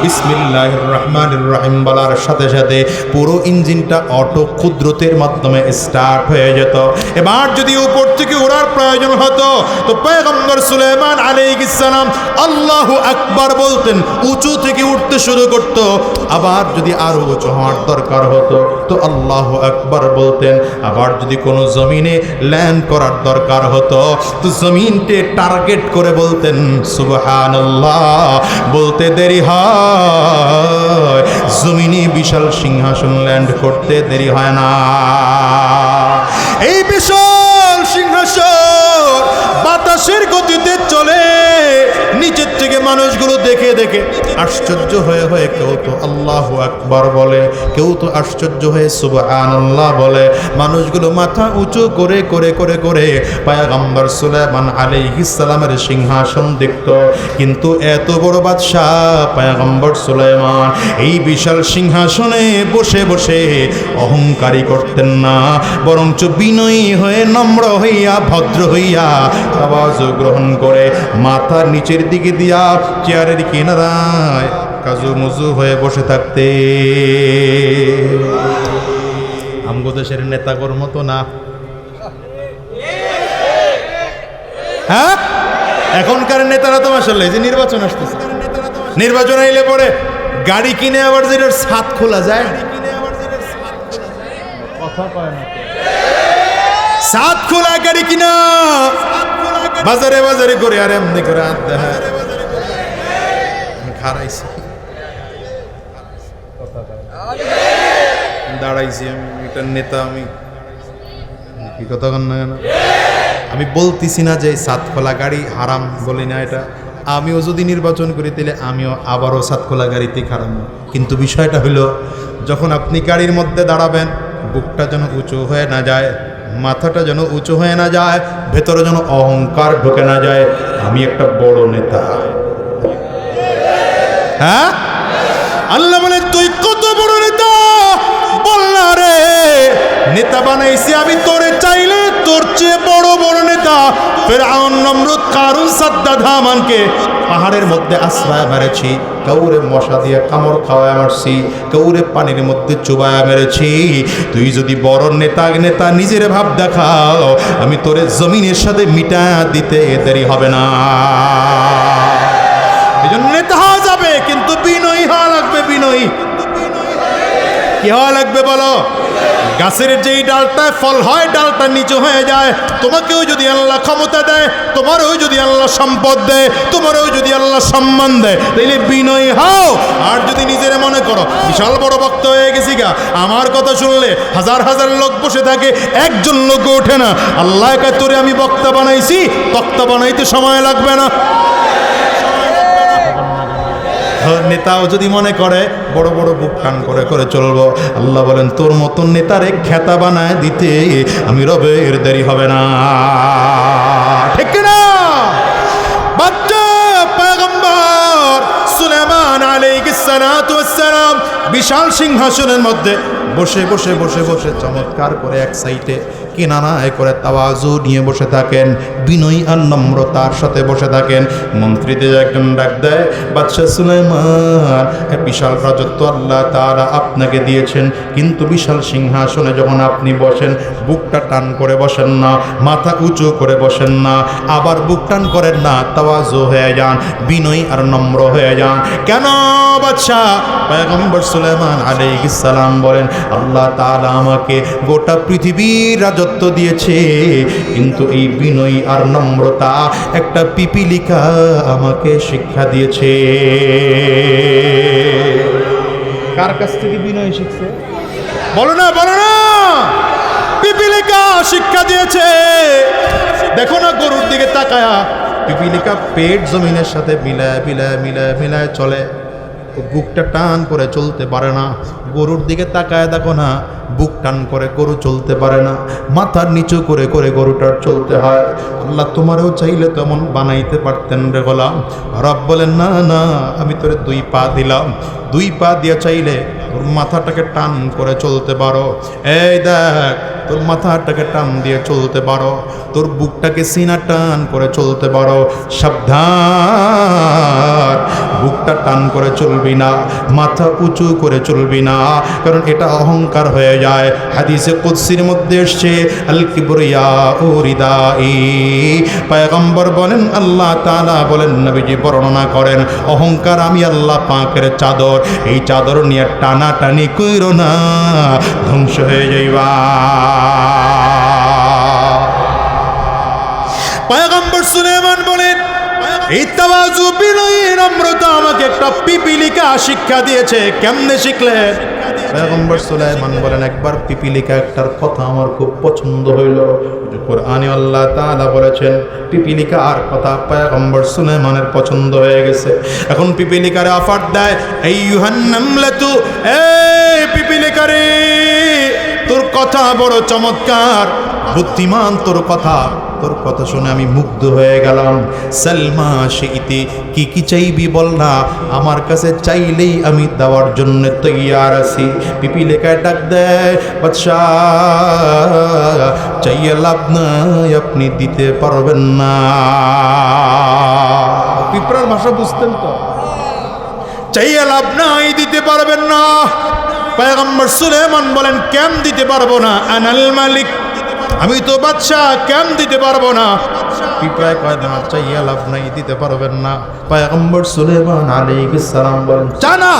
Speaker 1: বিসমিল্লাহির রহমানির রহিম বলার সাথে সাথে পুরো ইঞ্জিনটা অটো কুদরতের মাধ্যমে স্টার্ট হয়ে যেত। এবার যদি উপর থেকে ওড়ার প্রয়োজন হতো তো পয়গম্বর সুলাইমান আলাইহিস সালাম আল্লাহু আকবার বলতেন, উঁচু থেকে উঠতে শুরু করত। আবার যদি আরো উঁচু হওয়ার দরকার হতো তো আল্লাহু আকবার বলতেন। আবার যদি কোনো জমিনে ল্যান্ড করার দরকার হতো তো জমিনকে টার্গেট করে বলতেন সুবহানাল্লাহ। বলতে দেরি হয়, জমিনে বিশাল সিংহাসন ল্যান্ড করতে দেরি হয় না। এই বিশাল সিংহাসন বাতাসের গতিতে চলে, নিচের থেকে মানুষগুলো দেখে দেখে আশ্চর্য হয়ে হয়ে কেউ তো আল্লাহু আকবার বলে, কেউ তো আশ্চর্য হয়ে সুবহানাল্লাহ বলে। মানুষগুলো মাথা উঁচু করে করে করে করে পয়গম্বর সুলাইমান আলাইহিস সালামের সিংহাসন দেখত। কিন্তু এত বড় বাদশা পয়গম্বর সুলাইমান এই বিশাল সিংহাসনে বসে বসে অহংকারী করতেন না, বরঞ্চ বিনয়ী হয়ে নম্র হইয়া ভদ্র হইয়া আওয়াজ গ্রহণ করে মাথা নিচের দিকে দিয়া চেয়ারের কিনারায় কাজু মুজু হয়ে বসে থাকতে। আমগো দেশের নেতাগর মতো না, হ্যাঁ, এখনকার নেতারা তো মাশাআল্লাহ, যে নির্বাচন আসতেছে, নির্বাচন আইলে পরে গাড়ি কিনে আবার যেটার ছাদ খোলা যায়, কথা কয় না, ছাদ খোলা গাড়ি কিনা বাজারে বাজারে করে আর এমনি করে খারাইছে, দাঁড়াইছি আমি, এটার নেতা আমি, কি কথা কন না কেন? আমি বলতেছি না যে ছাদ খোলা গাড়ি হারাম, বলি না এটা। আমিও যদি নির্বাচন করি তাহলে আমিও আবারও ছাদ খোলা গাড়িতে খারাপ, কিন্তু বিষয়টা হলো যখন আপনি গাড়ির মধ্যে দাঁড়াবেন বুকটা যেন উঁচু হয়ে না যায়, মাথাটা যেন উঁচু হয়ে না যায়, ভেতরে যেন অহংকার ঢুকে না যায় আমি একটা বড় নেতা। হ্যাঁ, আল্লাহ বলে তুই কত বড় নেতা, বললা রে নেতা বানাইছি আমি তোরে, চাইলে তোর চেয়ে বড় বড় নেতা ফিরআউন, নমরুদ, কারুন, সাদ্দাত, হামানকে পাহাড়ের মধ্যে আশ্রয় মেরেছি, কাউরে মশা দিয়ে কামড় খাওয়ায় মারছি, কাউরে পানির মধ্যে চুবায়া মেরেছি। তুই যদি বড় নেতা নেতা নিজের ভাব দেখাও, আমি তোরে জমিনের সাথে মিটা দিতে দেরি হবে না। এই জন্য নেতা হওয়া যাবে, কিন্তু বিনয়ী হওয়া লাগবে। বিনয়ী কি হওয়া লাগবে বলো? গাছের যেই ডালটায় ফল হয় ডালটা নিচু হয়ে যায়। তোমাকেও যদি আল্লাহ ক্ষমতা দেয়, তোমারও যদি আল্লাহ সম্পদ দেয়, তোমারও যদি আল্লাহ সম্মান দেয়, তাইলে বিনয়ী হও। আর যদি নিজের মনে করো বিশাল বড় বক্তা হয়ে গেছি গা, আমার কথা শুনলে হাজার হাজার লোক বসে থাকে, একজন লোক ওঠে না, আল্লাহ তোরে আমি বক্তা বানাইছি, তক্তা বানাইতে সময় লাগবে না। নেতাও যদি মনে করে বড় বড় বুক টান করে করে চলবো, আল্লাহ বলেন তোর মতন নেতারে খেতা বানায় দিতে আমি রবের দেরি হবে না। ঠিক না? বাচ্চা পয়গম্বর সুলাইমান আলাইহিস সালাতু ওয়াস সালাম বিশাল সিংহাসনের মধ্যে বসে বসে বসে বসে চমৎকার করে এক সাইডে কিনারায় করে তাওয়াজু নিয়ে বসে থাকেন, বিনয়ী আর নম্রতার সাথে বসে থাকেন। মন্ত্রীদের একজন ডাক দেয়, বাদশা সুলাইমান, বিশাল রাজত্ব আল্লাহ তাআলা আপনাকে দিয়েছেন, কিন্তু বিশাল সিংহাসনে যখন আপনি বসেন বুকটা টান করে বসেন না, মাথা উঁচু করে বসেন না, আবার বুক টান করেন না, তাওয়াজু হয়ে যান, বিনয়ী আর নম্র হয়ে যান। কেন বাদশা? পয়গম্বর সুলাইমান আলাইহিস সালাম বলেন, আল্লাহ তাআলা আমাকে গোটা পৃথিবীর রাজত্ব দিয়েছে, কিন্তু এই বিনয়ী আর নম্রতা একটা পিপিলিকা আমাকে শিক্ষা দিয়েছে। কার কাছ থেকে বিনয় শিখছে? বলো না, বলো না। পিপিলিকা শিক্ষা দিয়েছে। দেখো না গরুর দিকে তাকায়া, পিপিলিকা পেট জমিনের সাথে মিলায় মিলায় মিলায় মিলায় চলে, বুকটা টান করে চলতে পারে না। গরুর দিকে তাকায় দেখো না, বুক টান করে গরু চলতে পারে না, মাথার নিচু করে করে গরুটার চলতে হয়। আল্লাহ তোমারও চাইলে তেমন বানাইতে পারতেন রে গোলাম। রব বলেন, না না, আমি তোরে 2 পা দিলাম, 2 পা দিয়ে চাইলে তোর মাথাটাকে টান করে চলতে পারো। এই দেখ, তোর মাথাটাকে টান দিয়ে চলতে পারো, তোর বুকটাকে সিনা টান করে চলতে পারো। সাবধান, বুকটা টান করে চলবি না, মাথা উঁচু করে চলবি না, কারণ এটা অহংকার হয়ে যায়। হাদিসে কুদসির মধ্যে এসছে, আল কিবরিয়া উরিদাই। পয়গম্বর বলেন, আল্লাহ তাআলা বলেন, নবীজি বর্ণনা করেন, অহংকার আমি আল্লাহ পাকের চাদর, এই চাদর নিয়ে টানাটানি কইরো না, ধ্বংস হয়ে যাইবা। পয়গম্বর সুলাইমান বলেন, এই তাওয়াজু বিনয়ী নম্রতা আমাকে একটা পিপিলিকা শিক্ষা দিয়েছে। কেমনে শিখলেন? পয়গম্বর সুলাইমান বলেন, একবার পিপিলিকা একটার কথা আমার খুব পছন্দ হইল। কোরআনে আল্লাহ তাআলা বলেছেন পিপিলিকা আর কথা পয়গম্বর সুলাইমানের পছন্দ হয়ে গেছে। এখন পিপিলিকারে অফার দেয়, আইয়ুহান নামলাতু, এই পিপিলিকারে, তোর কথা বড় চমৎকার, বুদ্ধিমান তোর কথা, তোর কথা শুনে আমি মুগ্ধ হয়ে গেলাম। সালমা শিইতি, কি কি চাইবি বল না, আমার কাছে চাইলেই আমি দেওয়ার জন্য তৈয়ার আছি। পিপিলিকায় ডাক দেয়, বাদশা চাইয়ে লাভ নাই, আপনি দিতে পারবেন না। পিঁপড়ার ভাষা বুঝতেন তো? চাইয়ে লাভ নাই, দিতে পারবেন না। পয়গম্বর সুলাইমান বলেন, কেন দিতে পারবো না? আনাল মালিক, আমি তো বাদশাহ, কেন দিতে পারবো না? পিঁপড়ায় কয় না, চাইয়া লাভ নাই, দিতে পারবেন না। পয়গম্বর সুলাইমান আলাইহিস সালাম বলেন, জানা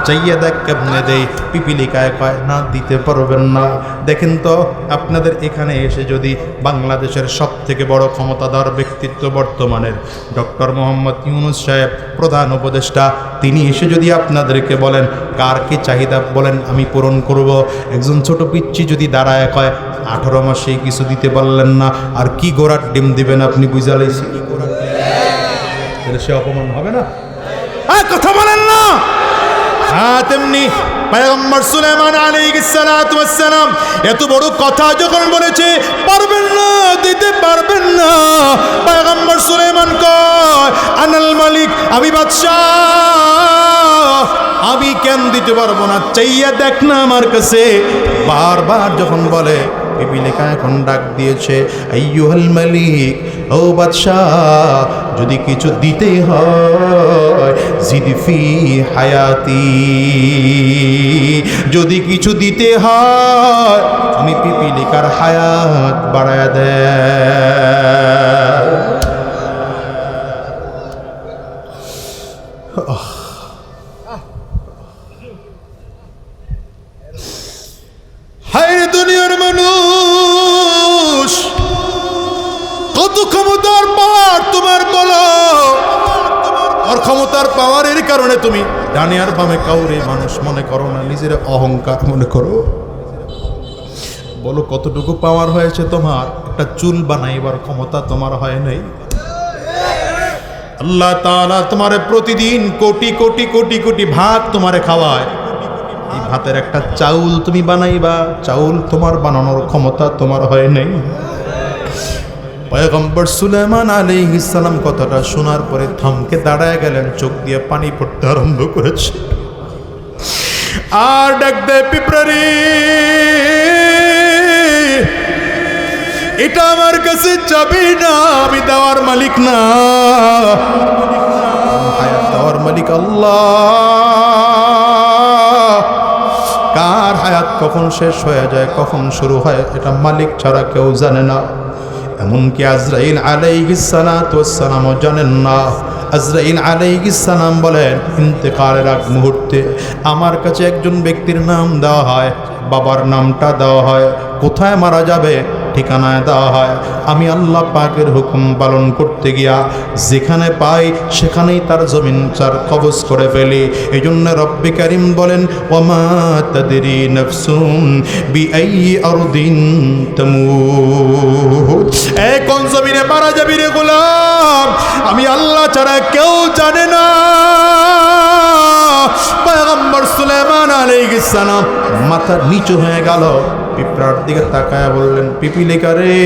Speaker 1: চাইয়া দেখ কেমনে দেই। পিপিলিকায় কয় না, দিতে পারবেন না। দেখেন তো আপনাদের এখানে এসে যদি বাংলাদেশের সব থেকে বড় ক্ষমতাধর ব্যক্তিত্ব বর্তমানের ডক্টর মোহাম্মদ ইউনূস সাহেব, প্রধান উপদেষ্টা, তিনি এসে যদি আপনাদেরকে বলেন কার কি চাহিদা বলেন আমি পূরণ করব, একজন ছোট পিচ্চি যদি দাঁড়ায় কয় 18 মাসেই কিছু দিতে পারলেন না, আর কি গোড়ার ডিম দিবেন আপনি বুঝালাইছি, সে অপমান হবে না? কথা বলেন না। তেমনি পয়গম্বর সুলাইমান আলাইহিস সালাতু ওয়াস সালাম এত বড় কথা যখন বলেছে, পারবেন না, দিতে পারবেন না, পয়গম্বর সুলাইমান কয় আনাল মালিক, আমি বাদশাহ, আমি কেন দিতে পারবো না, চাইয়া দেখ না আমার কাছে। বারবার যখন বলে, পিপিলিকা এখন ডাক দিয়েছে, আইয়ুহাল মালিক, ও বাদশাহ, যদি কিছু দিতে হয় জিদফি হায়াতি, যদি কিছু দিতে হয় আমি পিপিলিকার হায়াত বাড়ায়া দেয়। হায় দুনিয়ার মানুষ, কত ক্ষমতার পাওয়ার তোমার বলো, আর ক্ষমতার পাওয়ারের কারণে তুমি ডানে আর বামে কাউরে মানুষ মনে করো না, নিজের অহংকার মনে করো। বলো কতটুকু পাওয়ার হয়েছে তোমার? একটা চুল বানাইবার ক্ষমতা তোমার হয় নাই। আল্লাহ তাআলা তোমারে প্রতিদিন কোটি কোটি কোটি কোটি ভাত তোমারে খাওয়ায়, এই ভাতের একটা চাউল তুমি বানাইবা, চাউল তোমার বানানোর ক্ষমতা তোমার হয় নাই। পয়গম্বর সুলাইমান আলাইহিস সালাম কথাটা শোনার পরে থমকে দাঁড়ায় গেলেন, চোখ দিয়ে পানি পড়তে আরম্ভ করেছে, আর ডাক দেয়, পিঁপড়ারে, এটা আমার কাছে যাবে না, আমি দেওয়ার মালিক না, হায়াত দেওয়ার মালিক আল্লাহ। কার হায়াত কখন শেষ হয়ে যায়, কখন শুরু হয়, এটা মালিক ছাড়া কেউ জানে না। এমনকি আজরাইল আলাইহিস সালাতু ওয়াস সালামও জানেন না। আজরাইল আলাইহিস সালাম বলেন, ইন্তেকালের আগ মুহূর্তে আমার কাছে একজন ব্যক্তির নাম দেওয়া হয়, বাবার নামটা দেওয়া হয়, কোথায় মারা যাবে ঠিকানায় দেওয়া হয়। আমি আল্লাহ পাকের হুকুম পালন করতে গিয়া যেখানে পাই সেখানেই তার জমিন চার কবজ করে ফেলি। এই জন্য রব্বে কারিম বলেন, ওয়ামা তাদরি নাফসুন বিআইয়ি আরদিন তামুত, কোন জমিনে মারা যাবি রে গোলাম, আমি আল্লাহ ছাড়া কেউ জানে না। পয়গম্বর সুলাইমান আলাইহিস সালাম মাথা নিচু হয়ে গেল, পিঁপড়ার দিকে তাকায়া বললেন, পিপিলিকা রে,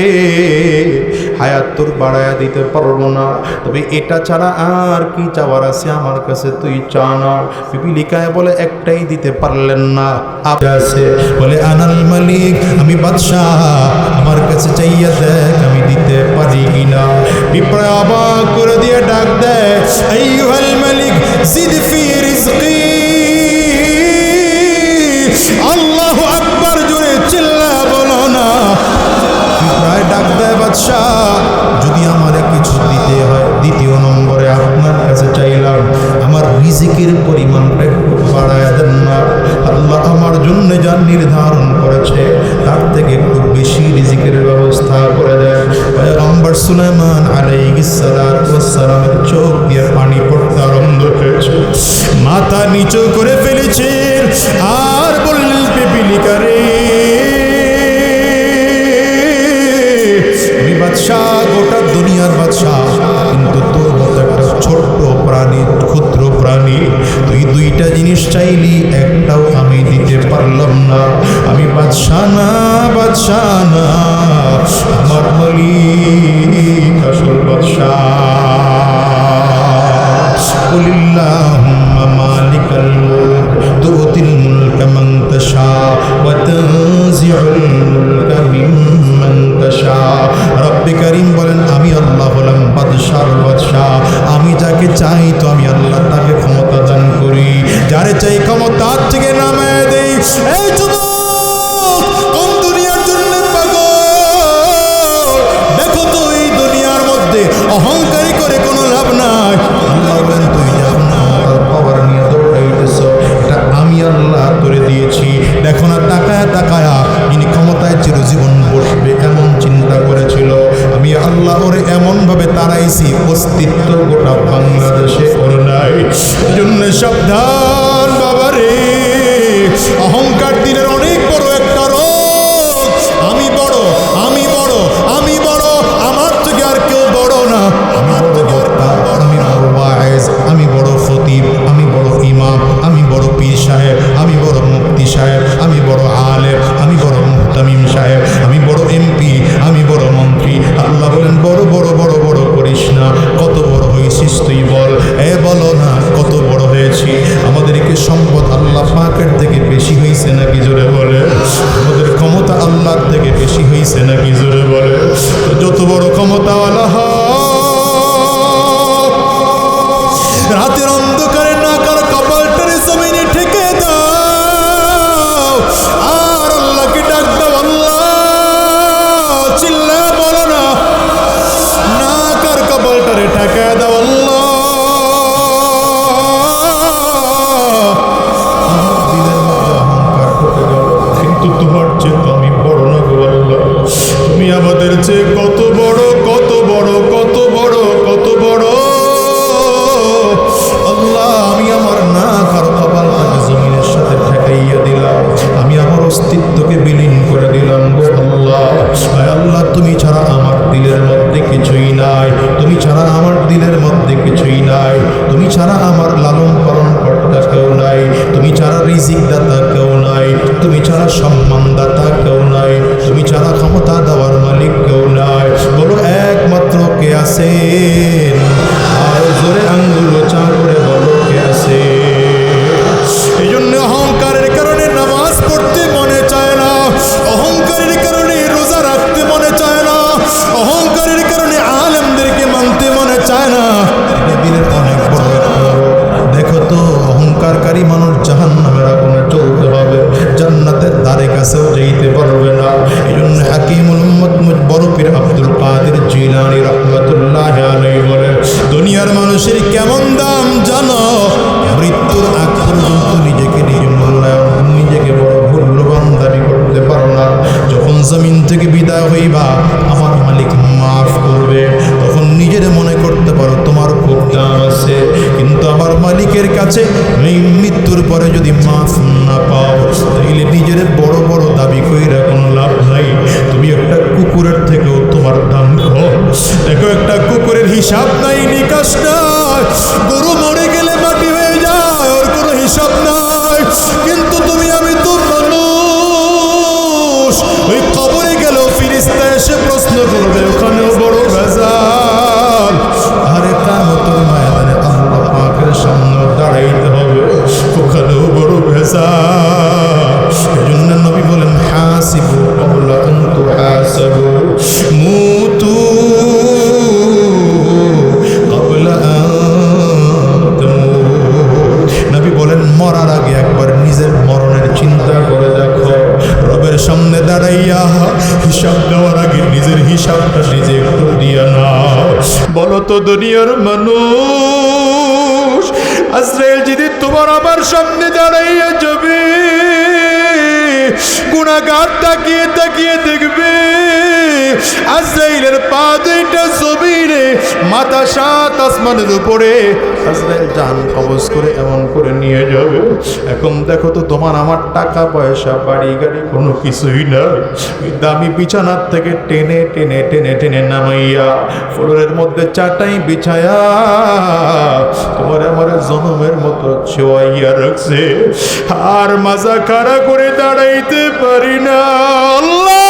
Speaker 1: হায়াত তোর বাড়ায়া দিতে পারবো না, তবে এটা ছাড়া আর কি চাওয়ার আছে আমার কাছে, তুই চা না। পিপিলিকায় বলে, একটাই দিতে পারলেন না, আছে বলে, আনাল মালিক, আমি বাদশাহ, আমার কাছে চাইয়া দেখ আমি দিতে পারি কিনা। পিঁপড়া অবাক করে দিয়ে ডাক দেয়, আইয়ুহাল মালিক, জিদ ফি রিজকি, আল্লাহু আকবার, জোরে চিল্লা বলো না। পিঁপড়ায় ডাক দেয়, বাদশাহ, যদি আমারে কিছু দিতে হয়, দ্বিতীয় নম্বরে আপনার কাছে চাইলাম, আমার রিজিকের পরিমাণটা একটু বাড়ায় দেন না। আল্লাহ আমার জন্য যা নির্ধারণ করেছে তার থেকে একটু বেশি রিজিকের ব্যবস্থা করে দেন। পয়গম্বর সুলাইমান আলাইহিস সালাতু ওয়াস সালামের চোখ দিয়ে পানি পড়তে আরম্ভ হয়েছে, মাথা নিচু করে ফেলেছে, আর বললেন, পিপিলিকা রে, আমি বাদশাহ, গোটা দুনিয়ার বাদশাহ, কিন্তু তোর মতো একটা ছোট্ট প্রাণী, ক্ষুদ্র প্রাণী, তুই দুইটা জিনিস চাইলি, একটাও আমি দিতে পারলাম না। আমি বাদশাহ না, বাদশাহ না, আমার মালিক আসল বাদশাহ। কুলিল্লাহুম্মা মালিকাল মুলক তুতিল মুলকা মান তাশা ওয়া তানজিউল মুলকা মিম্মান তাশা। রব্বে কারীম বলেন, আমি আল্লাহ হলাম বাদশার বাদশাহ, আমি যাকে চাই তো আমি আল্লাহ তাকে ক্ষমতা দান করি, যারে চাই ক্ষমতার থেকে নামায় দেই। এই যুবক, কোন দুনিয়ার জন্য পাগল? করে এমন ভাবে তাড়াইছি অস্তিত্ব গোটা বাংলাদেশে ওর নাই। এজন্য সাবধান বাবারে, অহংকার দিনের অনেক বড় একটা রোগ। আমি বড়, আমি বড়, আমি বড়, আমার থেকে আর কেউ বড় না। আমি বড় বক্তা, আমি বড় ওয়াইজ, আমি বড় খতিব, আমি বড় ইমাম, আমি বড় পীর সাহেব, আমি বড় মুফতি সাহেব, আমি বড় আলেম, আমি বড় মুহতামিম সাহেব, আমি বড় এমপি, আমি বড় মন্ত্রী। আল্লাহ বলেন বড় বড় বড় বড় করিস না। কত বড় হয়েছিস তুই বল? বলো না কত বড় হয়েছি। আমাদেরকে সম্পদ আল্লাহ পাকের থেকে বেশি হয়েছে নাকি জোরে বলে? আমাদের ক্ষমতা আল্লাহর থেকে বেশি হয়েছে নাকি জোরে বলে? যত বড় ক্ষমতাওয়ালা রাতের অন্ধকারে নাকার কপালটারে জমিনে ঠেকে দাও আর আল্লাহকে ডাক দাও। আল্লাহ চিল্লা বলো না, নাকার কপালটারে ঠেকে দাও। আল্লাহ আমার দিলের মধ্যে অহংকার ঢুকে গেল, কিন্তু তোমার চেয়ে তো আমি বড় না গো আল্লাহ। তুমি আমাদের চেয়ে কত বড়, কত বড়, কত বড়, কত বড়। আল্লাহ আমি আমার নাক আর কপালটাকে জমিনের সাথে ঠেকাইয়া দিলাম, আমি আমার অস্তিত্বকে বিলীন করে দিলাম গো আল্লাহ। আল্লাহ তুমি ছাড়া আমার দিলের মধ্যে কিছুই নাই, তুমি ছাড়া আমার দিলের মধ্যে কিছুই নাই, তুমি ছাড়া আমার লালন পালন কর্তা কেউ নাই, তুমি ছাড়া রিজিক দাতা কেউ নাই, তুমি ছাড়া সম্মান দাতা কেউ নাই, তুমি ছাড়া ক্ষমতা দেওয়ার মালিক কেউ নাই। বলো একমাত্র কে আছেন? আর জোরে আঙ্গুল চা করে বলো কে আছে? এই জন্য অহংকারের কারণে নামাজ পড়তে মনে চায় না, অহংকারের কারণে রোজা রাখতে মনে চায় না, অহংকারের কারণে আলেমদেরকে মানতে মনে চায় না। দিনের অনেক বড় একটা রোগ। দেখো তো অহংকারী মানুষ জাহান্নামের আগুনে চলতে হবে, জান্নাতের ধারে কাছেও যেতে পারবে না। এই জন্য হাকিমুল উম্মত বড় পীর আব্দুল কাদের জিলানী রাহমাতুল্লাহি আলাইহি বলে, দুনিয়ার মানুষের কেমন দাম জানো? মৃত্যুর আগ পর্যন্ত নিজেকে নিজে মূল্যায়ন, নিজেকে বড় মূল্যবান দাবি করতে পারো না। যখন জমিন থেকে বিদায় হইবা আমার মালিক মাফ করবে, তখন নিজের মনে করতে পারো তোমার খুব দাম আছে। কিন্তু আমার মালিকের কাছে এই মৃত্যুর পরে যদি মাফ না পাও, তাইলে নিজের বড় বড় দাবি কইরা কোনো লাভ নাই। তুমি একটা কুকুরের থেকেও তোমার দাম কম। দেখো একটা কুকুরের হিসাব নাই, নিকাশ নাই। গরু মরে গেলে মাটি হয়ে যায়, ওর কোনো হিসাব নাই। কিন্তু তুমি আমি তো মানুষ, ওই কবরে গেলেও ফিরিস্তা এসে প্রশ্ন করবে, ওখানেও বড় ভেজাল। আরে কিয়ামতের ময়দানে আল্লাহ পাকের সামনে দাঁড়াইতে হবে, ওখানেও বড় ভেজাল। এজন্য নবী বলেন হাসিবু ক্বাবলা আন তুহাসাবু, মুতু ক্বাবলা আন তামুত। নবী বলেন মরার আগে একবার নিজের মরণের চিন্তা করে দেখো। রবের সামনে দাঁড়াইয়া হিসাব দেওয়ার আগে নিজের হিসাবটা নিজে একটু দিয়া নাও। বলো তো দুনিয়ার মানুষ, আজরাইল যদি তোমার আমার সামনে দাঁড়াইয়া যাবে, গুনাহগার তাকিয়ে তাকিয়ে দেখবে আজরাইলের পা দুইটা জমিনে, মাথা সাত আসমানের উপরে। আজরাইল জান কবজ করে এমন করে নিয়ে যাবে। এখন দেখো তো তোমার আমার টাকা পয়সা বাড়ি গাড়ি কোনো কিছুই না, দামি বিছানার থেকে টেনে টেনে টেনে টেনে নামাইয়া ফ্লোরের মধ্যে চাটাই বিছায়া তোমার আমার জনমের মতো ছোঁয়াইয়া রাখছে, আর মাজা খাড়া করে দাঁড়াইতে পারি না। আল্লাহ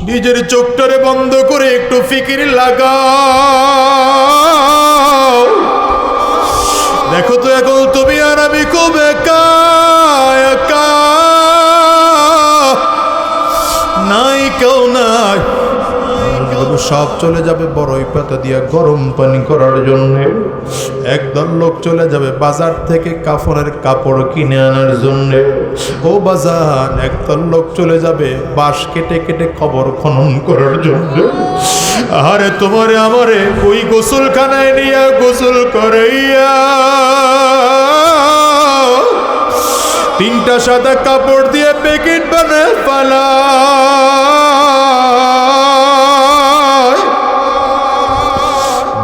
Speaker 1: নিজের চোখটারে বন্ধ করে একটু ফিকির লাগাও। দেখো তো এখন তুমি আর আমি খুব একা একা, নাই কেউ নাই। সব চলে যাবে বড়ই পাতা দিয়া গরম পানি করার জন্য। একদল লোক চলে যাবে বাজার থেকে কাফনের কাপড় কিনে আনার জন্য। ও বাজার, একদল লোক চলে যাবে বাঁশ কেটে কেটে কবর খনন করার জন্য। আরে তোমারে আমারে ওই গোসলখানায় নিয়ে গোসল করাইয়া তিনটা সাদা কাপড় দিয়ে প্যাকেট বানায় ফালায়।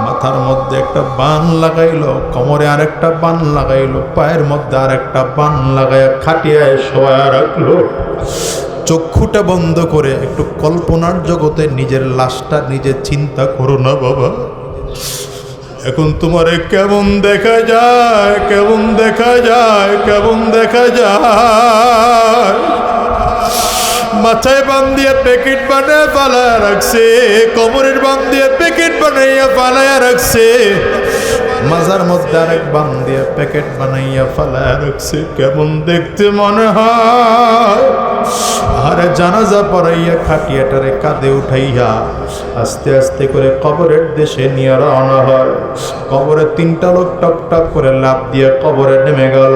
Speaker 1: মাথার মধ্যে একটা বান লাগাইলো, কোমরে আরেকটা বান লাগাইলো, পায়ের মধ্যে আরেকটা বান লাগাইয়া খাটিয়ায় শোয়া রাখলো। চক্ষুটা বন্ধ করে একটু কল্পনার জগতে নিজের লাশটা নিজে চিন্তা করো না বাবা। এখন তোমারে কেমন দেখা যায়, কেমন দেখা যায়, কেমন দেখা যায়। মাথায় বান দিয়ে প্যাকেট বানায় ফালায় রাখছে, কোমরের বান দিয়ে প্যাকেট বানাইয়া ফালাইয়া রাখছে, মাজার মধ্যে আরেক বান দিয়ে প্যাকেট বানাইয়া ফালাইয়া রাখছে। কেমন দেখতে মনে হয়। আরে জানাজা পড়াইয়া খাটিয়াটারে কাঁধে উঠাইয়া আস্তে আস্তে করে কবরের দেশে নিয়ে রওনা হয়। কবরে তিনটা লোক টপ টপ করে লাফ দিয়ে কবরে নেমে গেল।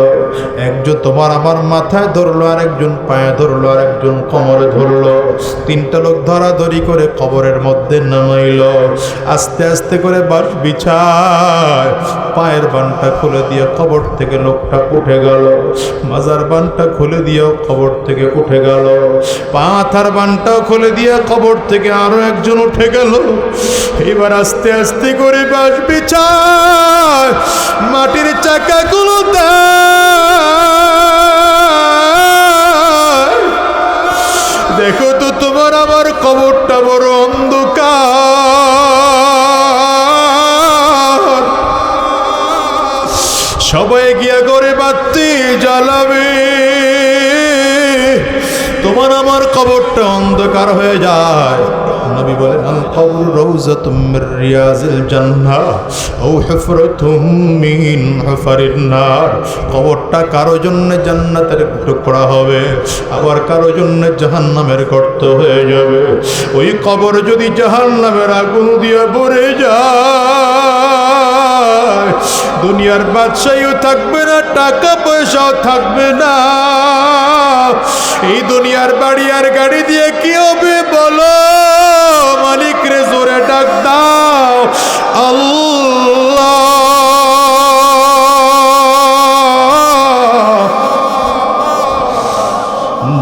Speaker 1: একজন তোমার আমার মাথায় ধরলো, আরেকজন পায়ে ধরলো, আরেকজন কোমরে ধরলো। তিনটা লোক ধরাধরি করে কবরের মধ্যে নামাইল। আস্তে আস্তে করে বাঁশ বিছায়, পায়ের বানটা খুলে দিয়ে কবর থেকে লোকটা উঠে গেল। মাজার বানটা খুলে দিয়েও কবর থেকে উঠে গেল। পাথার বানটাও খুলে দিয়ে কবর থেকে আরো একজন উঠে গেল। এবার আস্তে আস্তে করে বাঁশ বিছায়, মাটির চাকাগুলো দেয়। দেখো তো তোমার আমার কবরটা বড় অন্ধকার। সবাই গিয়া করে বাতি জ্বালাবে, তোমার আমার কবরটা অন্ধকার হয়ে যায়। নবী বলেন আল কবর রাউযাতুম মির রিয়াজিল জান্নাহ আও হুফরাতুম মিন হুফারিন নার। কবরটা কারো জন্য জান্নাতের টুকরা হবে, আবার কারো জন্য জাহান্নামের গর্ত হয়ে যাবে। ওই কবর যদি জাহান্নামের আগুন দিয়ে ভরে যায়, দুনিয়ার বাদশাহীও থাকবে না, টাকা পয়সাও থাকবে না। এই দুনিয়ার বাড়ি আর গাড়ি দিয়ে কি হবে বলো? মালিক রে জোরে ডাক দাও আল্লাহ।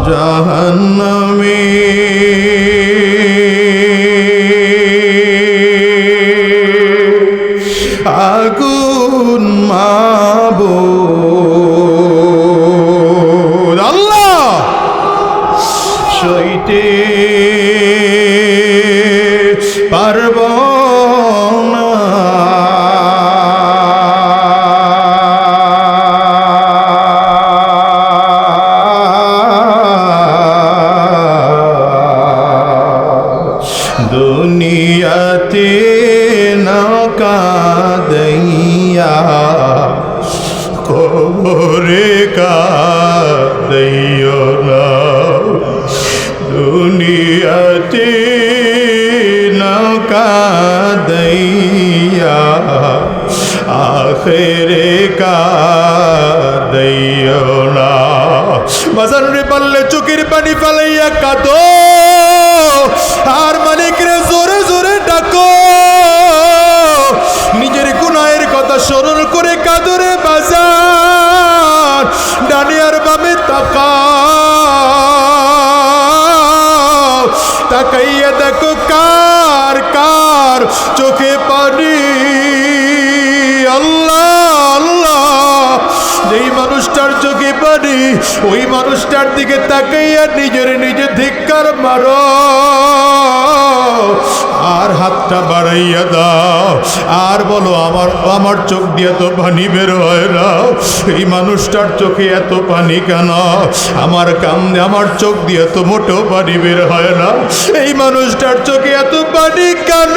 Speaker 1: জাহান্নামী আগুন মাবুদ আল্লাহ সইতে পারব না। দুনিয়াতে নৌকা দইয়া কবরে কাঁদিও না। দুনিয়াতে নৌকা দইয়া আখেরে কাঁদিও না। বাজার রে পারলে চোখের পানি ফালাইয়া কাঁদো, আর মালিক রে জোরে জোরে ডাকো। নিজের গুনাহের কথা স্মরণ করে কাঁদরে বাজার। ডানে আর বামে তাকাও, তাকাইয়া দেখো কার কার চোখে পানি। আল্লাহ আল্লাহ, যেই মানুষটার চোখে পানি, ওই মানুষটার দিকে তাকাইয়া নিজের নিজে ধিক্কার মারো, আর হাতটা বাড়াইয়া দাও, আর বলো আমার আমার চোখ দিয়ে তো পানি বের হয় না। এই মানুষটার চোখে এত পানি কেন? আমার কামনে আমার চোখ দিয়ে তো মোটেও পানি বের হয় না। এই মানুষটার চোখে এত পানি কেন?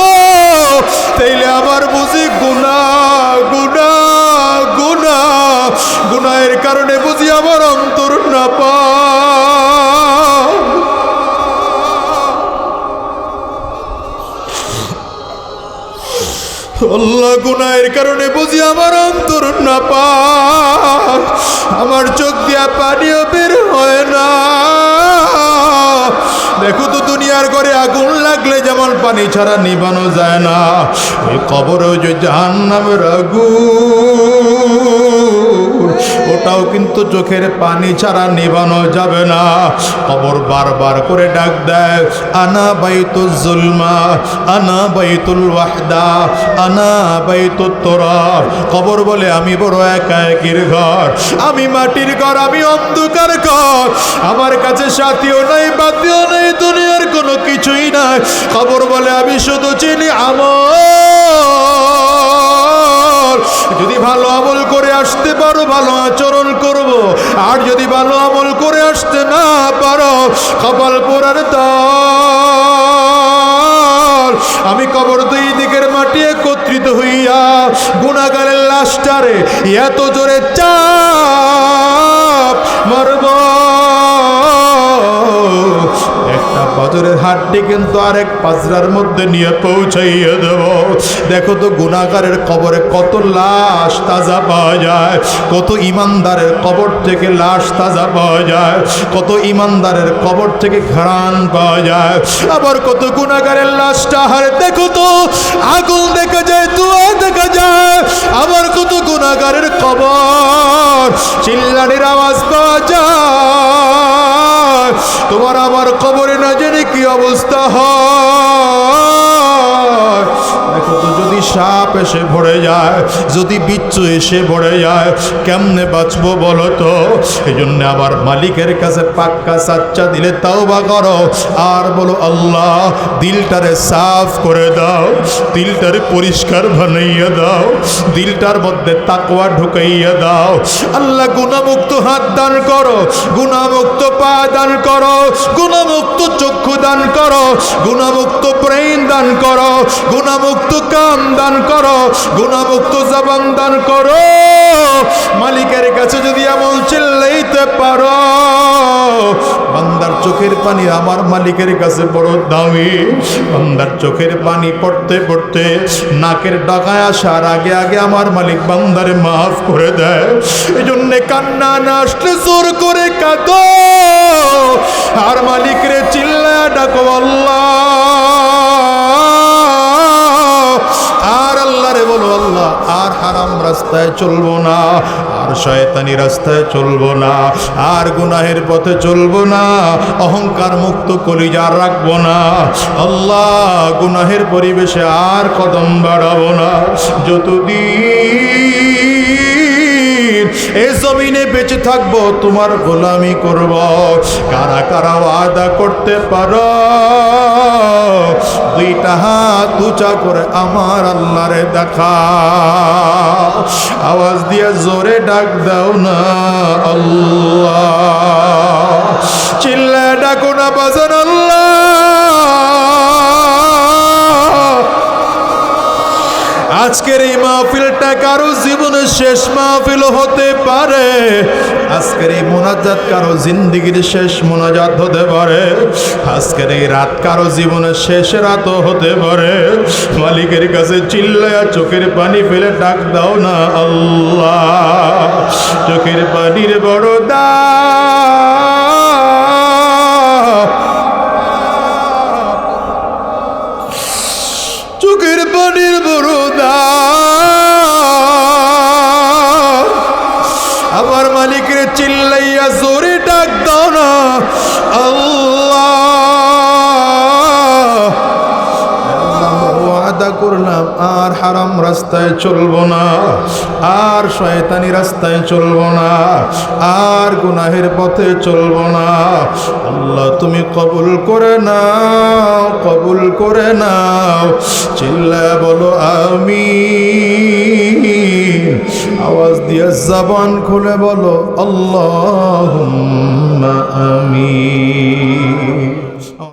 Speaker 1: তাইলে আমার বুঝি গুনাহ গুনাহ গুনাহ, গুনাহের কারণে বুঝি আমার অন্তর না পায়। আল্লাহ, গুনাহের কারণে বুঝি আমার অন্তর না পায়, আমার চোখ দিয়া পানিও বের হয় না। দেখো তো দুনিয়ার ঘরে আগুন লাগলে যেমন পানি ছাড়া নিভানো যায় না, ওই কবরেও যে জাহান্নামের আগুন, ওটাও কিন্তু চোখের পানি ছাড়া নিভানো যাবে না। কবর বারবার করে ডাক দেয়, আনা বাইতুল জুলমা, আনা বাইতুল ওয়াহদা, আনা বাইতুত তুরাব। কবর বলে আমি বড় একা একির ঘর, আমি মাটির ঘর, আমি অন্ধকার ঘর, আমার কাছে সাথীও নাই, বাতিও নাই, দুনিয়ার কোনো কিছুই নাই। কবর বলে আমি শুধু চিনি আমল। যদি ভালো আমল করে আসতে পারো ভালো আচরণ করব, আর যদি ভালো আমল করে আসতে না পারো কপাল পোড়ার দল। আমি কবর দুই দিকের মাটি একত্রিত হইয়া গুনাহগারের লাশটারে এত জোরে চাপ মারব, একটা পাথরের হাড্ডি কিন্তু আরেক পাজরার মধ্যে নিয়ে পৌঁছাইয়া দেব। দেখো তো গুনাহগারের কবরে কত লাশ তাজা পাওয়া যায়, কত ইমানদারের কবর থেকে লাশ তাজা পাওয়া যায়, কত ইমানদারের কবর থেকে ঘ্রাণ পাওয়া যায়। আবার কত গুনাহগারের লাশটা হারে দেখো তো আগুন দেখা যায়, ধোঁয়া দেখা যায়। আবার কত গুনাহগারের কবর চিল্লানির আওয়াজ পাওয়া যায়। তোমার আমার কবরে না জানি কি অবস্থা হয়। দেখো তো যদি সাপ এসে ভরে যায়, যদি বিচ্ছু এসে ভরে যায়, কেমনে বাঁচবো বলো তো? এই জন্য আমার মালিকের কাছে পাক্কা সাচ্চা দিলে তাওবা করো আর বলো, আল্লাহ দিলটারে সাফ করে দাও, দিলটারে পরিষ্কার বানাইয়া দাও, দিলটার মধ্যে তাকওয়া ঢুকাইয়া দাও। আল্লাহ গুনাহমুক্ত হাত দান করো, গুনাহমুক্ত পা দান করো, গুনাহমুক্ত চক্ষু দান করো, গুনাহমুক্ত ব্রেইন দান করো, গুনাহমুক্ত কান দান করো, গুনাহমুক্ত জবান দান করো। মালিকের কাছে যদি এমন চিল্লাইতে পারো, বান্দার চোখের পানি আমার মালিকের কাছে বড় দামি। বান্দার চোখের পানি পড়তে পড়তে নাকের ডগায় আসার আগে আগে আমার মালিক বান্দারে মাফ করে দেয়। এই জন্য কান্না না আসলে জোর করে কাঁদো, আর মালিকরে চিল্লায় ডাকো আল্লাহ, আর আল্লাহরে বলো আল্লাহ আর হারাম রাস্তায় চলবো না, আর শয়তানি রাস্তায় চলবো না, আর গুনাহের পথে চলবো না, অহংকার মুক্ত কলিজা রাখবো না। আল্লাহ গুনাহের পরিবেশে আর কদম বাড়াবো না। যতদিন এই জমিনে বেঁচে থাকবো তোমার গোলামি করব। কারা কারা ওয়াদা করতে পারো? দুইটা হাত উঁচা করে আমার আল্লাহরে দেখা, আওয়াজ দিয়ে জোরে ডাক দাও না আল্লাহ, চিল্লায় ডাকো না বাজান আল্লাহ। আজকের এই মাহফিলটা কারো জীবনের শেষ মাহফিল হতে পারে, আজকের এই মোনাজাত কারো জিন্দেগির শেষ মোনাজাত হতে পারে, আজকের এই রাত কারো জীবনের শেষ রাতও হতে পারে। মালিকের কাছে চিল্লায়া চোখের পানি ফেলে ডাক দাও না আল্লাহ, চোখের পানির বড় দাম, চোখের পানির বড় দাম। আমার মালিকের চিল্লাইয়া জোরে ডাক দাও না আল্লাহ। ওয়াদা করলাম আর হারাম রাস্তায় চলবো না, আর শয়তানি রাস্তায় চলবো না, আর গুনাহের পথে চলবো না। আল্লাহ তুমি কবুল করে নাও, কবুল করে নাও। চিল্লায় বলো আমিন, আওয়াজ দিয়ে জবান খুলে বলো আল্লাহুম্মা আমিন।